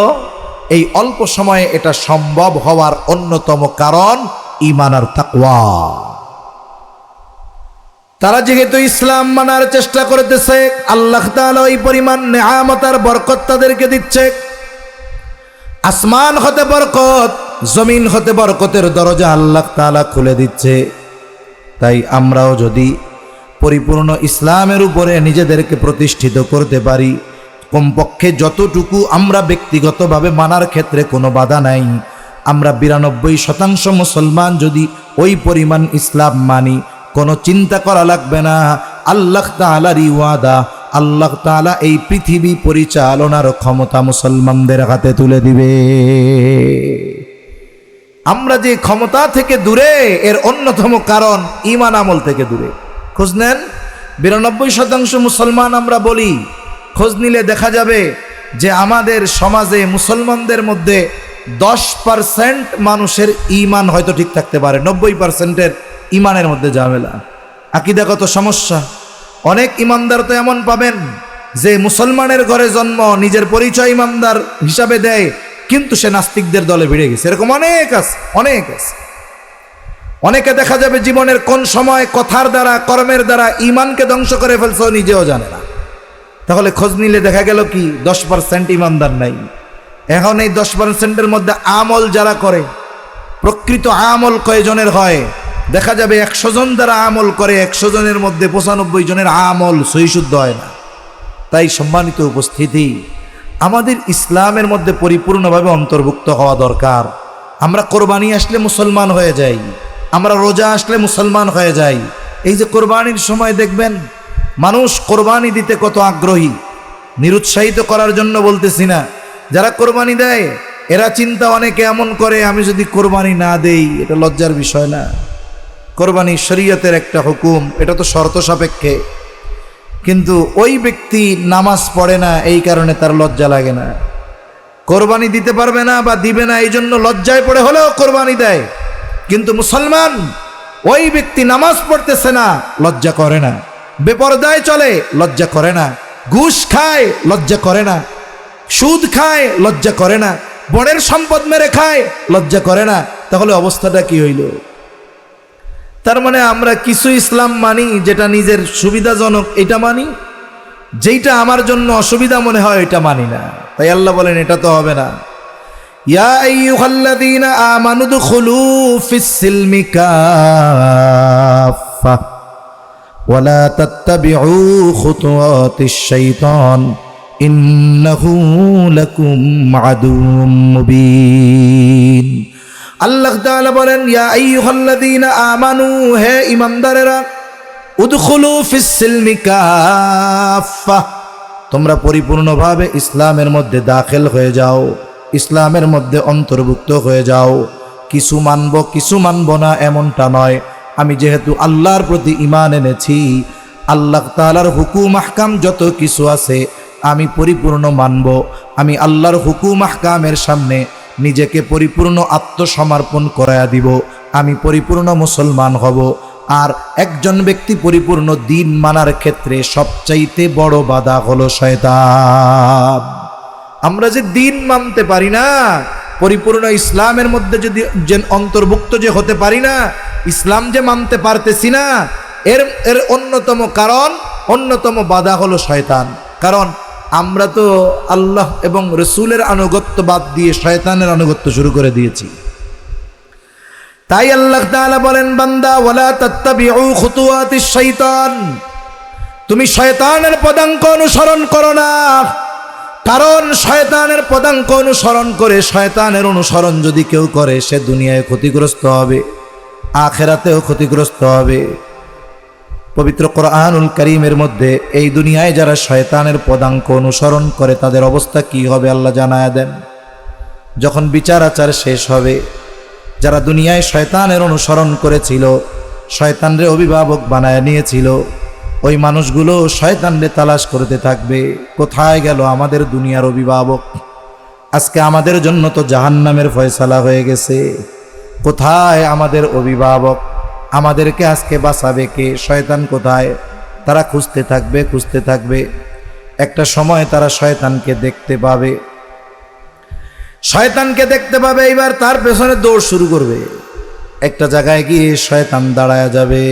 A: এই অল্প সময়ে এটা সম্ভব হওয়ার অন্যতম কারণ ঈমান আর তাকওয়া। তারা যেহেতু ইসলাম মানার চেষ্টা করতেছে, আল্লাহ তাআলা ওই পরিমাণ নেয়ামত আর বরকত তাদেরকে দিচ্ছে। আসমান হতে বরকত, জমিন হতে বরকতের দরজা আল্লাহ তাআলা খুলে দিচ্ছে। তাই আমরাও যদি পরিপূর্ণ ইসলামের উপরে নিজেদেরকে প্রতিষ্ঠিত করতে পারি, কমপক্ষে যতটুকু আমরা ব্যক্তিগতভাবে মানার ক্ষেত্রে কোনো বাধা নাই, আমরা 92% মুসলমান যদি ওই পরিমাণ ইসলাম মানি, কোনো চিন্তা করা লাগবে না। আল্লাহ তাআলারই ওয়াদা, আল্লাহ তাআলা এই পৃথিবী পরিচালনার ক্ষমতা মুসলমানদের হাতে তুলে দিবে। আমরা যে ক্ষমতা থেকে দূরে, এর অন্যতম কারণ ঈমান আমল থেকে দূরে। খোঁজ নেন, 92% মুসলমান আমরা বলি, খোঁজ নিলে দেখা যাবে যে আমাদের সমাজে মুসলমানদের মধ্যে 10% মানুষের ঈমান হয়তো ঠিক থাকতে পারে, 90%-এর ঈমানের মধ্যে ঝামেলা, আকীদাগত সমস্যা। অনেক ইমানদার তো এমন পাবেন যে মুসলমানের ঘরে জন্ম, নিজের পরিচয় ইমানদার হিসাবে দেয়, কিন্তু সে নাস্তিকদের দলে ভিড়ে গেছে। এরকম অনেক আছে, অনেক আছে। অনেকে দেখা যাবে জীবনের কোন সময় কথার দ্বারা, কর্মের দ্বারা ঈমানকে ধ্বংস করে ফেলছে, নিজেও জানে না। তাহলে খোঁজ নিলে দেখা গেল কি 10% ইমানদার নাই। এখন এই 10%-এর মধ্যে আমল যারা করে, প্রকৃত আমল কয়জনের হয়? দেখা যাবে 100 জন যারা আমল করে, 100 জনের মধ্যে 95 জনের আমল সহিশুদ্ধ হয় না। তাই সম্মানিত উপস্থিতি, আমাদের ইসলামের মধ্যে পরিপূর্ণভাবে অন্তর্ভুক্ত হওয়া দরকার। আমরা কোরবানি আসলে মুসলমান হয়ে যাই, আমরা রোজা আসলে মুসলমান হয়ে যাই। এই যে কোরবানির সময় দেখবেন মানুষ কোরবানি দিতে কত আগ্রহী, নিরুৎসাহিত করার জন্য বলতেছি না, যারা কোরবানি দেয় এরা চিন্তা অনেকে এমন করে আমি যদি কোরবানি না দেই এটা লজ্জার বিষয় না। কোরবানি শরীয়তের একটা হুকুম, এটা তো শর্ত সাপেক্ষে। কিন্তু ওই ব্যক্তি নামাজ পড়ে না, এই কারণে তার লজ্জা লাগে না। কোরবানি দিতে পারবে না বা দিবে না এই জন্য লজ্জায় পড়ে হলেও কোরবানি দেয়। কিন্তু মুসলমান ওই ব্যক্তি নামাজ পড়তেছে না, লজ্জা করে না, বেপরদায় চলে, লজ্জা করে না, ঘুষ খায়, লজ্জা করে না, সুদ খায়, লজ্জা করে না, বনের সম্পদ মেরে খায়, লজ্জা করে না। তাহলে অবস্থাটা কি হইল? তার মানে আমরা কিছু ইসলাম মানি যেটা নিজের সুবিধাজনক এটা মানি, যেইটা আমার জন্য অসুবিধা মনে হয় এটা মানি না। তাই আল্লাহ বলেন এটা তো হবে না। ইয়া আইয়ুহাল্লাযীনা আমানু দুখুলু ফিস-সিলমি কাফা ওয়া লা তাত্তাবিউ খুতুওয়াতিশ-শাইতান ইন্নাহু লাকুম আদুউম মুবিন। আল্লাহ তাআলা বলেন ইয়া আইয়ুহাল্লাযীনা আমানু, হে ঈমানদারেরা, উদখুলু ফিস-সিলমি কাফা, তোমরা পরিপূর্ণভাবে ইসলামের মধ্যে দাখিল হয়ে যাও, ইসলামের মধ্যে অন্তর্ভুক্ত হয়ে যাও। কিছু মানব কিছু মানব না এমনটা নয়। আমি যেহেতু আল্লাহর প্রতি ঈমান এনেছি, আল্লাহ তাআলার হুকুম আহকাম যত কিছু আছে আমি পরিপূর্ণ মানব। আমি আল্লাহর হুকুম আহকামের সামনে নিজেকে পরিপূর্ণ আত্মসমর্পণ করায়া দিব, আমি পরিপূর্ণ মুসলমান হব। আর একজন ব্যক্তি পরিপূর্ণ দিন মানার ক্ষেত্রে সবচাইতে বড় বাধা হলো শয়তান। আমরা যে দিন মানতে পারি না, পরিপূর্ণ ইসলামের মধ্যে যদি যে অন্তর্ভুক্ত যে হতে পারি না, ইসলাম যে মানতে পারতেছি না, এর অন্যতম কারণ, অন্যতম বাধা হলো শয়তান। কারণ আমরা তো আল্লাহ এবং রসুলের আনুগত্য বাদ দিয়ে শয়তানের আনুগত্য শুরু করে দিয়েছি। তাই আল্লাহ তাআলা বলেন, বান্দা ওয়ালা তাত্তাবিউ খুতুওয়াতিশ শাইতান, তুমি শয়তানের পদাঙ্ক অনুসরণ করো না। কারণ শয়তানের পদাঙ্ক অনুসরণ করে, শয়তানের অনুসরণ যদি কেউ করে, সে দুনিয়ায় ক্ষতিগ্রস্ত হবে, আখিরাতেও ক্ষতিগ্রস্ত হবে। পবিত্র কোরআনুল কারীমের মধ্যে এই দুনিয়ায় যারা শয়তানের পদাঙ্ক অনুসরণ করে তাদের অবস্থা কি হবে আল্লাহ জানায়া দেন। যখন বিচার আচার শেষ হবে, যারা দুনিয়ায় শয়তানের অনুসরণ করেছিল, শয়তানরে অভিভাবক বানায় নিয়েছিল, ওই মানুষগুলো শয়তানরে তালাশ করতে থাকবে, কোথায় গেল আমাদের দুনিয়ার অভিভাবক? আজকে আমাদের জন্য তো জাহান্নামের ফয়সালা হয়ে গেছে, কোথায় আমাদের অভিভাবক? আমাদেরকে আজকে বাঁচাবে কে? শয়তান কোথায়? তারা খুঁজতে থাকবে, খুঁজতে থাকবে। একটা সময় তারা শয়তানকে দেখতে পাবে, শয়তানকে দেখতে পাবে, এবার তার পেছনে দৌড় শুরু করবে। একটা জায়গায় গিয়ে শয়তান দাঁড়ায়া যাবে,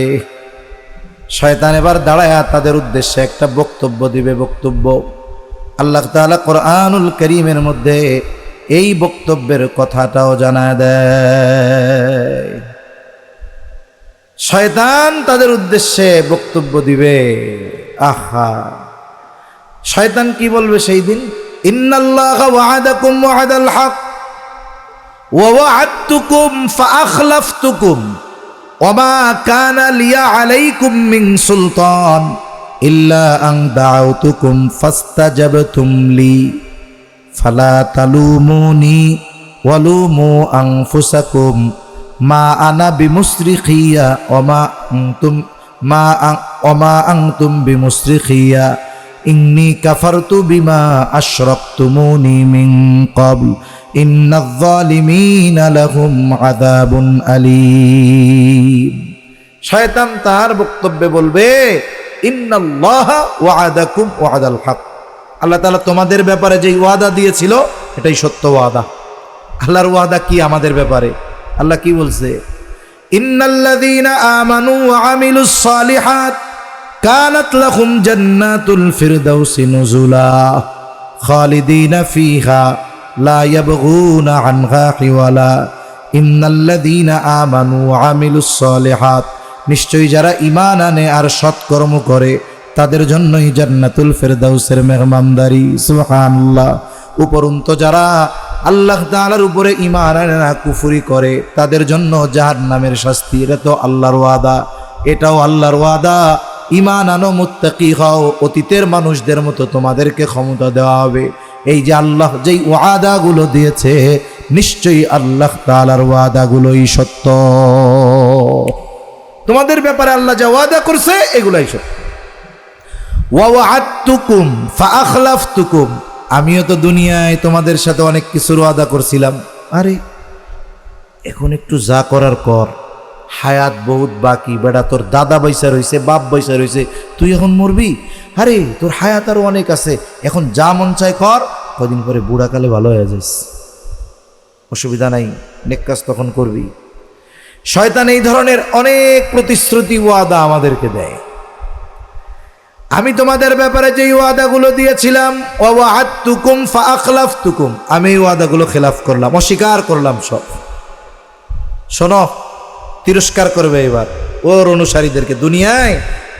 A: শয়তান এবার দাঁড়ায়া তাদের উদ্দেশ্যে একটা বক্তব্য দিবে। বক্তব্য আল্লাহ তাআলা কোরআনুল কারীমের মধ্যে এই বক্তব্যের কথাটাও জানায় দেয়। শয়তান তাদের উদ্দেশ্যে বক্তব্য দিবে। আহা, শয়তান কি বলবে সেই দিন? ইন্নাল্লাহা ওয়া'আদাকুম ওয়া'দাল হক ওয়া ওয়া'আদতুকুম ফাআখলাফতুকুম ওয়া মা কানা লিয়া আলাইকুম মিন সুলতান ইল্লা আন দা'আউতুকুম ফাস্তাজাবতুম লি ফালা তালুমুনি ওয়ালুমু আনফুসাকুম মা আনা বিমুসরিখিয়া ওয়া মা আনতুম বিমুসরিখিয়া ইন্নী কাফারতু বিমা আশরাকতুমুনি মিন ক্বাবল ইন্নায যালিমিনা লাহুম আযাবুন আলীম। শয়তান তার বক্তব্যে বলবে, ইন্নাল্লাহা ওয়া'আদাকুম ওয়া'দাল হক, আল্লাহ তাআলা তোমাদের ব্যাপারে যে ওয়াদা দিয়েছিল এটাই সত্য ওয়াদা। আল্লাহর ওয়াদা কি আমাদের ব্যাপারে? আল্লাহ কি বলছে? ইন্নাল্লাযীনা আমানু ওয়া আমিলুস সালিহাত কানাত লাহুম জান্নাতুল ফিরদাউসি নুজুলা খালিদিনা ফিহা লা ইয়াবগুনা আনহা হিওয়ালা। ইন্নাল্লাযীনা আমানু ওয়া আমিলুস সালিহাত, নিশ্চয়ই যারা ঈমান আনে আর সৎকর্ম করে, তাদের জন্যই জান্নাতুল ফেরদাউসের মেহমানদারি। সুবহানাল্লাহ। উপরন্তু যারা আল্লাহ তাআলার উপরে ঈমান আনে না, কুফরি করে, তাদের জন্য জাহান্নামের শাস্তি। এটা তো আল্লাহর ওয়াদা, এটাও আল্লাহর ওয়াদা। ঈমান আনো, মুত্তাকি হও, অতীতের মানুষদের মতো তোমাদেরকে ক্ষমতা দেওয়া হবে। এই যে আল্লাহ যেই ওয়াদাগুলো দিয়েছে, নিশ্চয়ই আল্লাহ তাআলার ওয়াদাগুলোই সত্য। তোমাদের ব্যাপারে আল্লাহ যা ওয়াদা করছে এগুলাই সত্য। ওয়া ওয়া'আদতুকুম ফাআখলাফতুকুম, আমিও তো দুনিয়ায় তোমাদের সাথে অনেক কিছুর ওয়াদা করছিলাম। আরে এখন একটু যা করার কর, হায়াত বহুত বাকি। বেটা তোর দাদা বৈশা রয়েছে, বাপ বৈশা রয়েছে, তুই এখন মরবি। আরে তোর হায়াত আরো অনেক আছে, এখন যা মন চায় কর, কদিন পরে বুড়াকালে ভালো হয়ে যাস, অসুবিধা নাই, নেক কাজ তখন করবি। শয়তান এই ধরনের অনেক প্রতিশ্রুতি ওয়াদা আমাদেরকে দেয়। আমি তোমাদের ব্যাপারে যে ওয়াদাগুলো দিয়েছিলাম, ওয়া'আদতুকুম ফাআখলাফতুকুম, আমি এই ওয়াদাগুলো খেলাফ করলাম, অস্বীকার করলাম সব। শোনো, তিরস্কার করবে এবার ওর অনুসারীদেরকে। দুনিয়ায়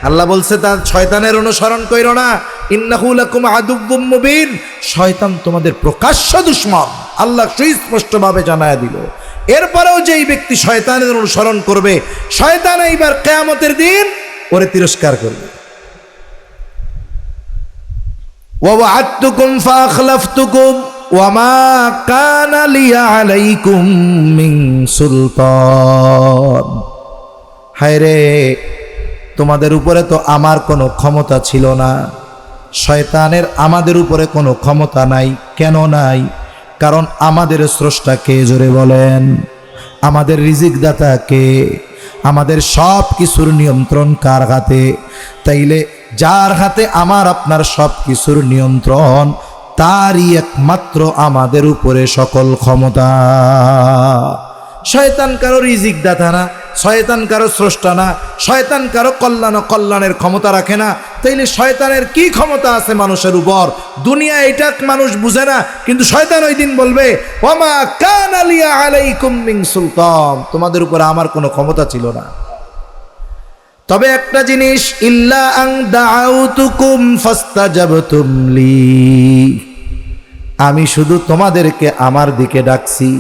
A: আল্লাহ বলছে তার শয়তানের অনুসরণ কইরো না, ইন্নাহু লাকুম আদুউম মুবিন, শয়তান তোমাদের প্রকাশ্য দুশমন, আল্লাহ সুস্পষ্টভাবে জানায়া দিল। এরপরেও যেই ব্যক্তি শয়তানের অনুসরণ করবে, শয়তান এইবার কিয়ামতের দিন ওরে তিরস্কার করবে। ওয়া'আদতুকুম ফাআখলাফতুকুম ওয়ামা কানা লিয়া আলাইকুম মিন সুলতান, হায় রে তোমাদের উপরে তো আমার কোনো ক্ষমতা ছিল না। শয়তানের আমাদের উপরে কোনো ক্ষমতা নাই। কেন নাই? কারণ আমাদের স্রষ্টা কে? জোরে বলেন। আমাদের রিজিক দাতা কে? আমাদের সব কিছুর নিয়ন্ত্রণ কার হাতে? তাইলে যার হাতে আমার আপনার সব কিছুর নিয়ন্ত্রণ, তারই একমাত্র আমাদের উপরে সকল ক্ষমতা। শয়তান কারো রিজিক দাতা না, শয়তান কারো স্রষ্টা না, শয়তান কারো কল্যাণ ও কল্যাণের ক্ষমতা রাখে না। তাইলে শয়তানের কি ক্ষমতা আছে মানুষের উপর? দুনিয়া এটা মানুষ বুঝে না, কিন্তু শয়তান ওই দিন বলবে, ওয়ামা কানা লিয়া আলাইকুম মিন সুলতান, তোমাদের উপরে আমার কোনো ক্ষমতা ছিল না। তবে একটা জিনিস, ইল্লা আন দাআউতুকুম ফাস্তাজাবতুম লি, আমি শুধু তোমাদেরকে আমার দিকে ডাকছি।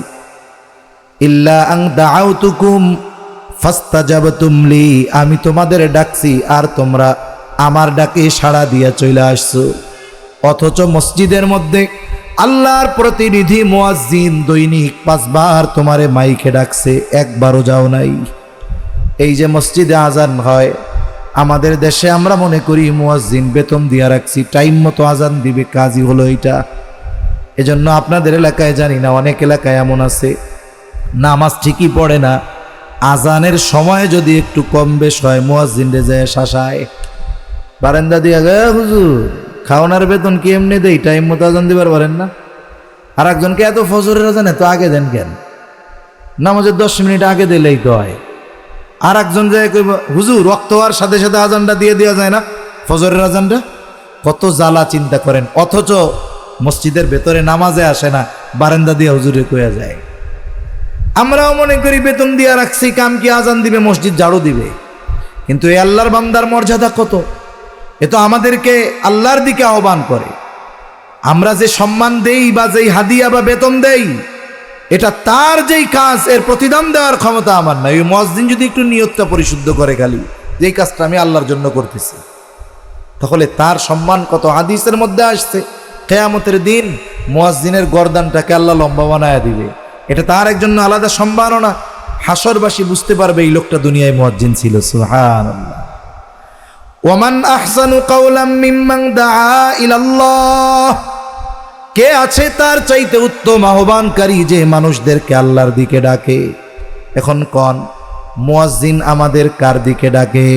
A: ইল্লা আন দাআউতুকুম ফাস্তাজাবতুম লি, আমি তোমাদের ডাকছি আর তোমরা আমার ডাকে সাড়া দিয়া চলে আসছো। অথচ মসজিদের মধ্যে আল্লাহর প্রতিনিধি মুয়াজ্জিন দৈনিক 5 বার তোমারে মাইকে ডাকছে, একবারও যাও নাই। এই যে মসজিদে আজান হয়, আমাদের দেশে আমরা মনে করি মুয়াজ্জিন বেতন দিয়া রাখছি, টাইম মতো আজান দিবে, কাজই হলো এইটা। এজন্য আপনাদের এলাকায় জানি না, অনেক এলাকায় এমন আছে নামাজ ঠিকই পড়ে না, আজানের সময় যদি একটু কম বেশ হয় মুয়াজ্জিনরে যায় শাসায়, বারান্দা দিয়া গে হুজুর খাওয়ানোর বেতন কি এমনি দেই, টাইম মতো আজান দিবার পারেন না? আর একজনকে এত ফজরের আজান এত আগে দেন কেন? নামাজের 10 মিনিট আগে দিলেই তো হয়। আর একজন যায় কইব হুজুর রক্ত হওয়ার সাথে সাথে আজানটা দিয়ে দেওয়া যায় না, ফজরের আজানটা। কত জ্বালা চিন্তা করেন। অথচ মসজিদের ভেতরে নামাজে আসে না, বারান্দা দিয়ে হুজুরে কইয়া যায়। আমরাও মনে করি বেতন দিয়া রাখছি, কাম কি আজান দিবে, মসজিদ ঝাড়ু দিবে। কিন্তু এই আল্লাহর বান্দার মর্যাদা কত! এ তো আমাদেরকে আল্লাহর দিকে আহ্বান করে। আমরা যে সম্মান দেই বা যেই হাদিয়া বা বেতন দেই, এটা তার যেই কাজ, এর প্রতিদান দেওয়ার ক্ষমতা আমার নাই। ওই মুয়াজ্জিন যদি একটু নিয়তটা পরিশুদ্ধ করে খালি, যেই কাজটা আমি আল্লাহর জন্য করতেছি, তাহলে তার সম্মান কত। হাদিসের মধ্যে আসছে কিয়ামতের দিন মুয়াজ্জিনের গর্দানটাকে আল্লাহ লম্বা বানায়া দিবে। এটা তার একজন্য আলাদা সম্মাননা। হাসরবাসী বুঝতে পারবে এই লোকটা দুনিয়ায় মুয়াজ্জিন ছিল। সুবহানাল্লাহ। ওয়ামান আহসানু কাওলাম মিম্মান দাআ ইলাল্লাহ, কে আছে তার চাইতে উত্তম আহ্বানকারী যে মানুষদেরকে আল্লাহর দিকে ডাকে? এখন কোন মুয়াজ্জিন আমাদের কার দিকে ডাকে?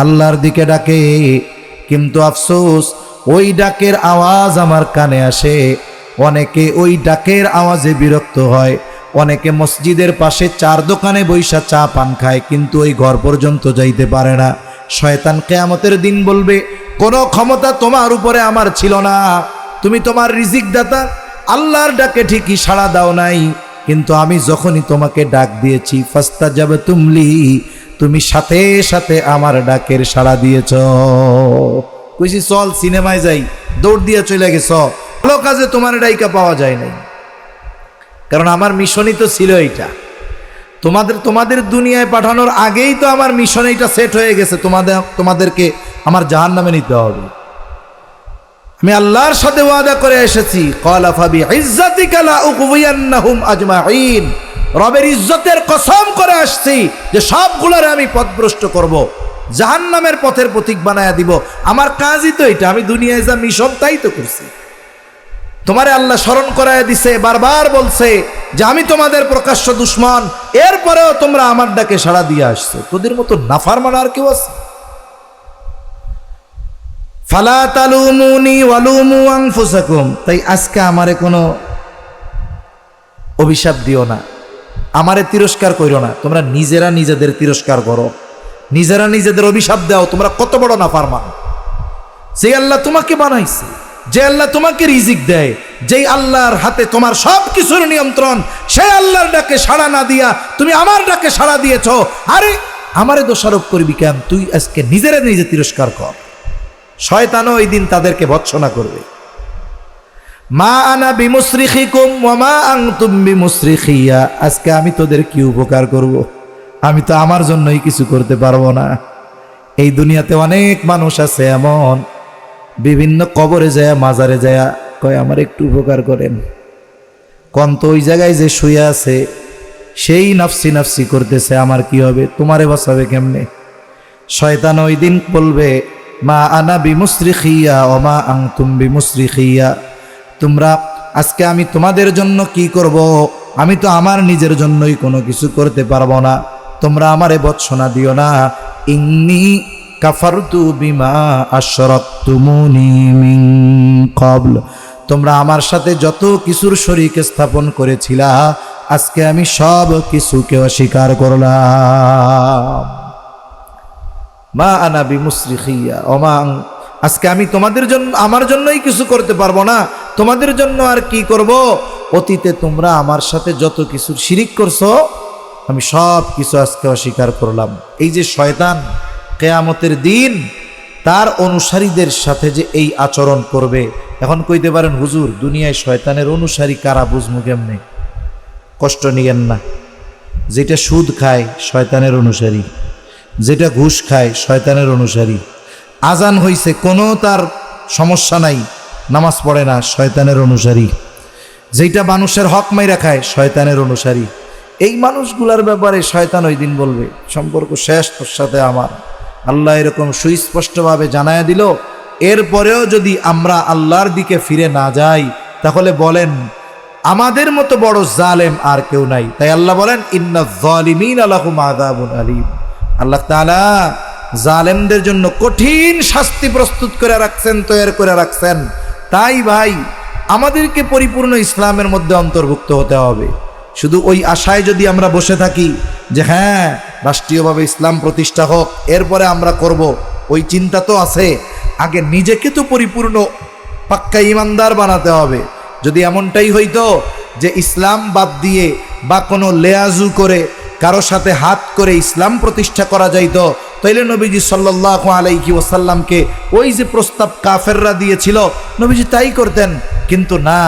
A: আল্লাহর দিকে ডাকে। কিন্তু আফসোস, ওই ডাকের আওয়াজ আমার কানে আসে, অনেকে ওই ডাকের আওয়াজে বিরক্ত হয়। অনেকে মসজিদের পাশে 4 দোকানে বৈশা চা পান খায়, কিন্তু ওই ঘর পর্যন্ত যাইতে পারে না। শয়তান কিয়ামতের দিন বলবে, কোনো ক্ষমতা তোমার উপরে আমার ছিল না, তুমি তোমার রিজিক দাতা আল্লাহর ডাকে ঠিকই সাড়া দাও নাই, কিন্তু আমি যখনই তোমাকে ডাক দিয়েছি ফাস্তাজাবতুম লি, তুমি সাথে সাথে আমার ডাকের সাড়া দিয়েছ। কইছি চল সিনেমায় যাই, দৌড় দিয়া চলে গেছ। ভালো কাজে তোমার ডাইকা পাওয়া যায় নাই, কারণ আমার মিশনই তো ছিল এইটা। তোমাদের দুনিয়ায় পাঠানোর আগেই তো আমার মিশন এইটা সেট হয়ে গেছে, তোমাদেরকে আমার জাহান্নামে নিতে হবে। আমি আল্লাহর সাথে ওয়াদা করে এসেছি, ক্বালা ফাবি ইজ্জাতিকা লা উগওয়িয়ান্নাহুম আজমাইন, রবের ইজ্জতের কসম করে আসছি যে সবগুলোরে আমি পথভ্রষ্ট করব, জাহান্নামের পথের পথিক বানায়া দিব। আমার কাজই তো এটা, আমি দুনিয়ায় যা মিশন তাই তো করছি। তোমারে আল্লাহ স্মরণ করায় দিছে, বারবার বলছে যে আমি তোমাদের প্রকাশ্য দুশ্মন, এরপরেও তোমরা আমার ডাকে সাড়া দিয়ে আসছো। তোদের মতো নাফরমান আর কেউ আছে? ফালা তালুমুনি ওয়ালুমু আনফুসাকুম, তাই আজকে আমারে কোনো অভিশাপ দিও না, আমারে তিরস্কার কইরো না। তোমরা নিজেরা নিজেদের তিরস্কার করো, নিজেরা নিজেদের অভিশাপ দাও। তোমরা কত বড় নাফরমান। যে আল্লাহ তোমাকে বানাইছে, যে আল্লাহ তোমাকে রিজিক দেয়, যেই আল্লাহর হাতে তোমার সব কিছুর নিয়ন্ত্রণ, সেই আল্লাহর ডাকে সাড়া না দিয়া তুমি আমার ডাকে সাড়া দিয়েছ। আরে আমারে দোষারোপ করবি কেন? তুই আজকে নিজেরা নিজে তিরস্কার কর। শয়তানও ওই দিন তাদেরকে ভৎসনা করবে। মা আনা বিমুসরিখিকুম ওয়া মা আনতুম বিমুসরিখিয়া, আজকে আমি তোদের কি উপকার করব? আমি তো আমার জন্যই কিছু করতে পারবো না। এই দুনিয়াতে অনেক মানুষ আছে এমন, বিভিন্ন কবরে যায়, মাজারে যায়, কয় আমার একটু উপকার করেন। কোন তো ওই জায়গায় যে শুয়ে আছে সেই নাফসি নাফসি করতেছে, আমার কি হবে? তোমারে বাঁচাবে কেমনে? শয়তান ওই দিন বলবে, মা আনা বিমুসরিখিয়া ওয়া মা আনতুম বিমুসরিখিয়া, তোমরা আজকে আমি তোমাদের জন্য কি করব? আমি তো আমার নিজের জন্যই কোনো কিছু করতে পারবো না, তোমরা আমারে ভৎসনা দিও না। ইন্নী কাফারতু বিমা আশরাকতুমুনি মিন ক্বাবল, তোমরা আমার সাথে যত কিছুর শরীক স্থাপন করেছিলা, আজকে আমি সব কিছুকে অস্বীকার করলাম। মা আনা বিমুসরিখিয়া ওয়া মা, আজকে আমি তোমাদের জন্য, আমার জন্যই কিছু করতে পারবো না, তোমাদের জন্য আর কি করব? অতীতে তোমরা আমার সাথে যত কিছু শিরিক করছো, আমি সব কিছু আজকে অস্বীকার করলাম। এই যে শয়তান কিয়ামতের দিন তার অনুসারীদের সাথে যে এই আচরণ করবে, এখন কইতে পারেন হুজুর দুনিয়ায় শয়তানের অনুসারী কারা, বুঝমু কেমনে? কষ্ট নিয়েন না। যেটা সুদ খায় শয়তানের অনুসারী, যেটা ঘুষ খায় শয়তানের অনুসারী, আজান হইছে কোনো তার সমস্যা নাই, নামাজ পড়ে না, শয়তানের অনুসারী, যেটা মানুষের হক মাইরা খায় শয়তানের অনুসারী। এই মানুষগুলার ব্যাপারে শয়তান ওই দিন বলবে সম্পর্ক শেষ তোর সাথে আমার। আল্লাহ এরকম সুস্পষ্টভাবে জানায়া দিল। এরপরেও যদি আমরা আল্লাহর দিকে ফিরে না যাই, তাহলে বলেন আমাদের মতো বড় জালেম আর কেউ নাই। তাই আল্লাহ বলেন, ইন্নায যালিমিনা লাহুম আযাবুন আলীম। আল্লাহ তাআলা জালেমদের জন্য কঠিন শাস্তি প্রস্তুত করে রাখছেন, তৈরি করে রাখছেন। তাই ভাই আমাদেরকে পরিপূর্ণ ইসলামের মধ্যে অন্তর্ভুক্ত হতে হবে। শুধু ওই আশায় যদি আমরা বসে থাকি যে হ্যাঁ রাষ্ট্রীয়ভাবে ইসলাম প্রতিষ্ঠা হোক, এরপরে আমরা করব, ওই চিন্তা তো আছে। আগে নিজেকে তো পরিপূর্ণ পাক্কা ইমানদার বানাতে হবে। যদি এমনটাই হইতো যে ইসলাম বাদ দিয়ে বা কোনো লেয়াজু করে কারো সাথে হাত করে ইসলাম প্রতিষ্ঠা করা যাইতো, তাইলে নবীজি সাল্লাল্লাহু আলাইহি ওয়াসাল্লামকে ওই যে প্রস্তাব কাফেররা দিয়েছিল, নবীজি তাই করতেন। কিন্তু না,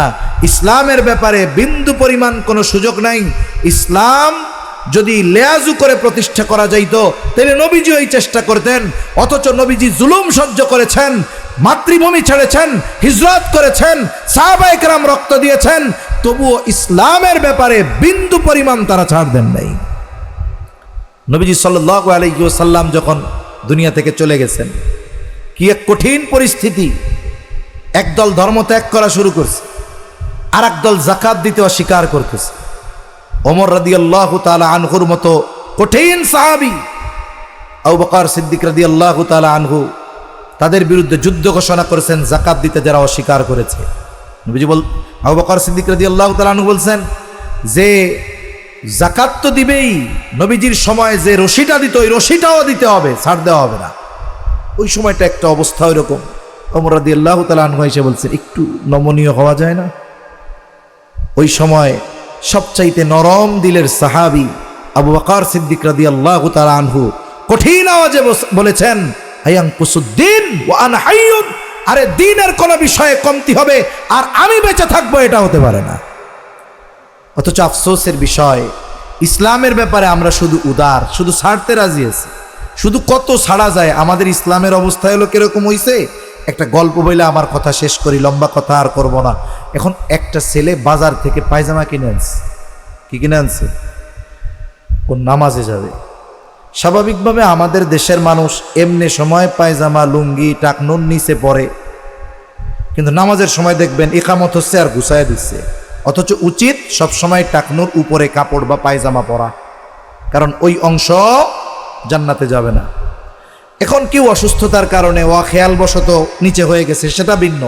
A: ইসলামের ব্যাপারে বিন্দু পরিমাণ কোনো সুযোগ নাই। ইসলাম যদি লেয়াজু করে প্রতিষ্ঠা করা যাইতো, তাহলে নবীজি ওই চেষ্টা করতেন। অথচ নবীজি জুলুম সহ্য করেছেন, মাতৃভূমি ছেড়েছেন, হিজরত করেছেন, সাহাবায়ে কেরাম রক্ত দিয়েছেন, তবুও ইসলামের ব্যাপারে বিন্দু পরিমাণ তারা ছাড় দেন নাই। নবীজি সাল্লাল্লাহু আলাইহি ওয়াসাল্লাম যখন দুনিয়া থেকে চলে গেছেন, কি এক কঠিন পরিস্থিতি। একদল ধর্ম ত্যাগ করা শুরু করছে, আর একদল যাকাত দিতে অস্বীকার করতেছে। ওমর রাদিয়াল্লাহু তাআলা আনহুর মতো কঠিন সাহাবী, আবু বকর সিদ্দিক রাদিয়াল্লাহু তাআলা আনহু, তাদের বিরুদ্ধে যুদ্ধ ঘোষণা করেছেন যাকাত দিতে যারা অস্বীকার করেছে। নবীজি আবু বকর সিদ্দিক রাদিয়াল্লাহু তাআলা আনহু বলছেন যে যাকাত তো দিবেই, নবীজির সময় যে রশিটা দিত ওই রশিটাও দিতে হবে, ছাড় দেওয়া হবে না। ওই সময়টা একটা অবস্থা ওইরকম। ওমর রাদিয়াল্লাহু তাআলা আনহু এসে বলছেন, একটু নমনীয় হওয়া যায় না? ওই সময় সবচাইতে নরম দিলের সাহাবী আবু বকর সিদ্দিক রাদিয়াল্লাহু তাআলা আনহু কঠিন আওয়াজে বলেছেন, আয়ানকুসুদ্দিন ওয়া আনা হাইয়ুন, আরে দ্বীনের কোন বিষয়ে কমতি হবে আর আমি বেঁচে থাকবো, এটা হতে পারে না। অথচ আফসোসের বিষয়, ইসলামের ব্যাপারে আমরা শুধু উদার, শুধু ছাড়তে রাজি আছি, শুধু কত ছাড়া যায়। আমাদের ইসলামের অবস্থা হলো কিরকম হইছে, একটা গল্প বইলে আমার কথা শেষ করি, লম্বা কথা আর করব না। এখন একটা ছেলে বাজার থেকে পায়জামা কিনে আনছে। কি কিনে আনছে? ও নামাজে যাবে। স্বাভাবিকভাবে আমাদের দেশের মানুষ এমনি সময় পায়জামা লুঙ্গি টাকনুর নিচে পরে, কিন্তু নামাজের সময় দেখবেন ইকামত হচ্ছে আর গুছায় দিচ্ছে। অথচ উচিত সবসময় টাকনুর উপরে কাপড় বা পায়জামা পরা, কারণ ওই অংশ জান্নাতে যাবে না। এখন কেউ অসুস্থতার কারণে খেয়ালবশত নিচে হয়ে গেছে, সেটা ভিন্ন,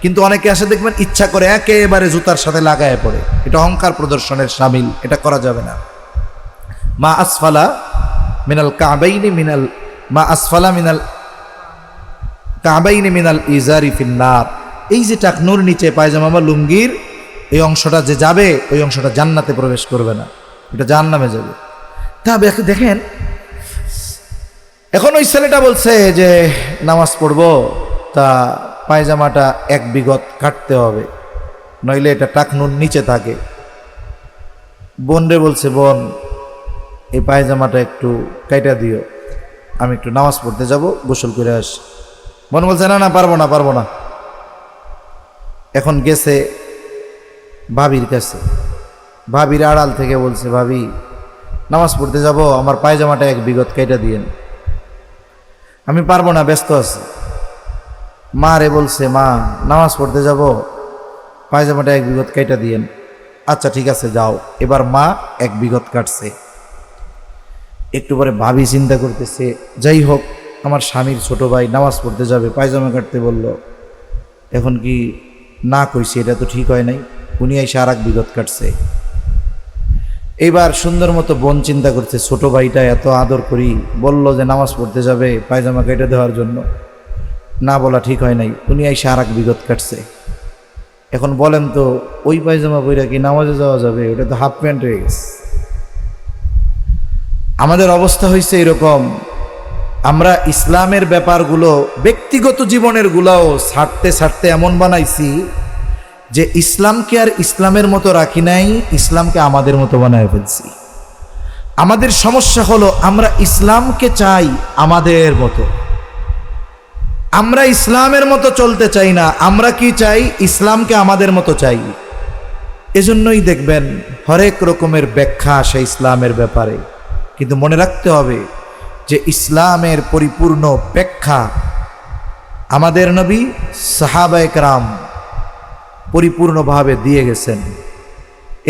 A: কিন্তু অনেকে আসে দেখবেন ইচ্ছা করে একেবারে জুতার সাথে লাগায় পড়ে। এটা অহংকার প্রদর্শনের শামিল, এটা করা যাবে না। মা আসফালা মিনাল কাবাইনি মিনাল মা আসফালা মিনাল কাবাইনি মিনাল ইজারি ফিন্নার। এই যে টাকনুর নিচে পায়জামা বা লুঙ্গির এই অংশটা যে যাবে, ওই অংশটা জান্নাতে প্রবেশ করবে না, এটা জাহান্নামে যাবে। তা দেখেন, এখন ওই ছেলেটা বলছে যে নামাজ পড়বো, তা পায়জামাটা এক বিগত কাটতে হবে, নইলে এটা টাকনুর নিচে থাকে। বোন রে বলছে, বোন এই পায়জামাটা একটু কাইটা দিও, আমি একটু নামাজ পড়তে যাব, গোসল করে আসি। বোন বলছে, না না, পারবো না পারবো না। এখন গেছে ভাবির কাছে, ভাবির আড়াল থেকে বলছে, ভাবি নামাজ পড়তে যাব, আমার পায়জামাটা এক বিগত কাইটা দিয়েন। আমি পারবো না, ব্যস্ত আছি। মা রে বলছে, মা নামাজ পড়তে যাব, পায়জামাটা এক বিগত কাইটা দিয়েন। আচ্ছা ঠিক আছে, যাও। এবার মা এক বিগত কাটছে। একটু পরে ভাবি চিন্তা করতেছে, যাই হোক, আমার স্বামীর ছোট ভাই নামাজ পড়তে যাবে, পায়জামা কাটতে বলল, এখন কি না কইছে, এটা তো ঠিক হয় নাই। উনি এসে আর এক বিগত কাটছে। এইবার সুন্দর মতো বোন চিন্তা করছে, ছোট ভাইটা এত আদর করি, বলল যে নামাজ পড়তে যাবে, পায়জামা কেটে দেওয়ার জন্য, না বলা ঠিক হয় নাই। উনি এসে আর এক বিগত কাটছে। এখন বলেন তো, ওই পায়জামা পইরা কি নামাজে যাওয়া যাবে? ওটা তো হাফ প্যান্ট হয়ে গেছে। আমাদের অবস্থা হয়েছে এরকম, আমরা ইসলামের ব্যাপারগুলো, ব্যক্তিগত জীবনের গুলাও ছাড়তে ছাড়তে এমন বানাইছি যে ইসলামকে আর ইসলামের মতো রাখি নাই, ইসলামকে আমাদের মতো বানায় ফেলছি। আমাদের সমস্যা হলো, আমরা ইসলামকে চাই আমাদের মতো, আমরা ইসলামের মতো চলতে চাই না। আমরা কি চাই? ইসলামকে আমাদের মতো চাই। এজন্যই দেখবেন হরেক রকমের ব্যাখ্যা আসে ইসলামের ব্যাপারে, কিন্তু মনে রাখতে হবে যে ইসলামের পরিপূর্ণ ব্যাখ্যা আমাদের নবী সাহাবায়ে কেরাম পরিপূর্ণভাবে দিয়ে গেছেন।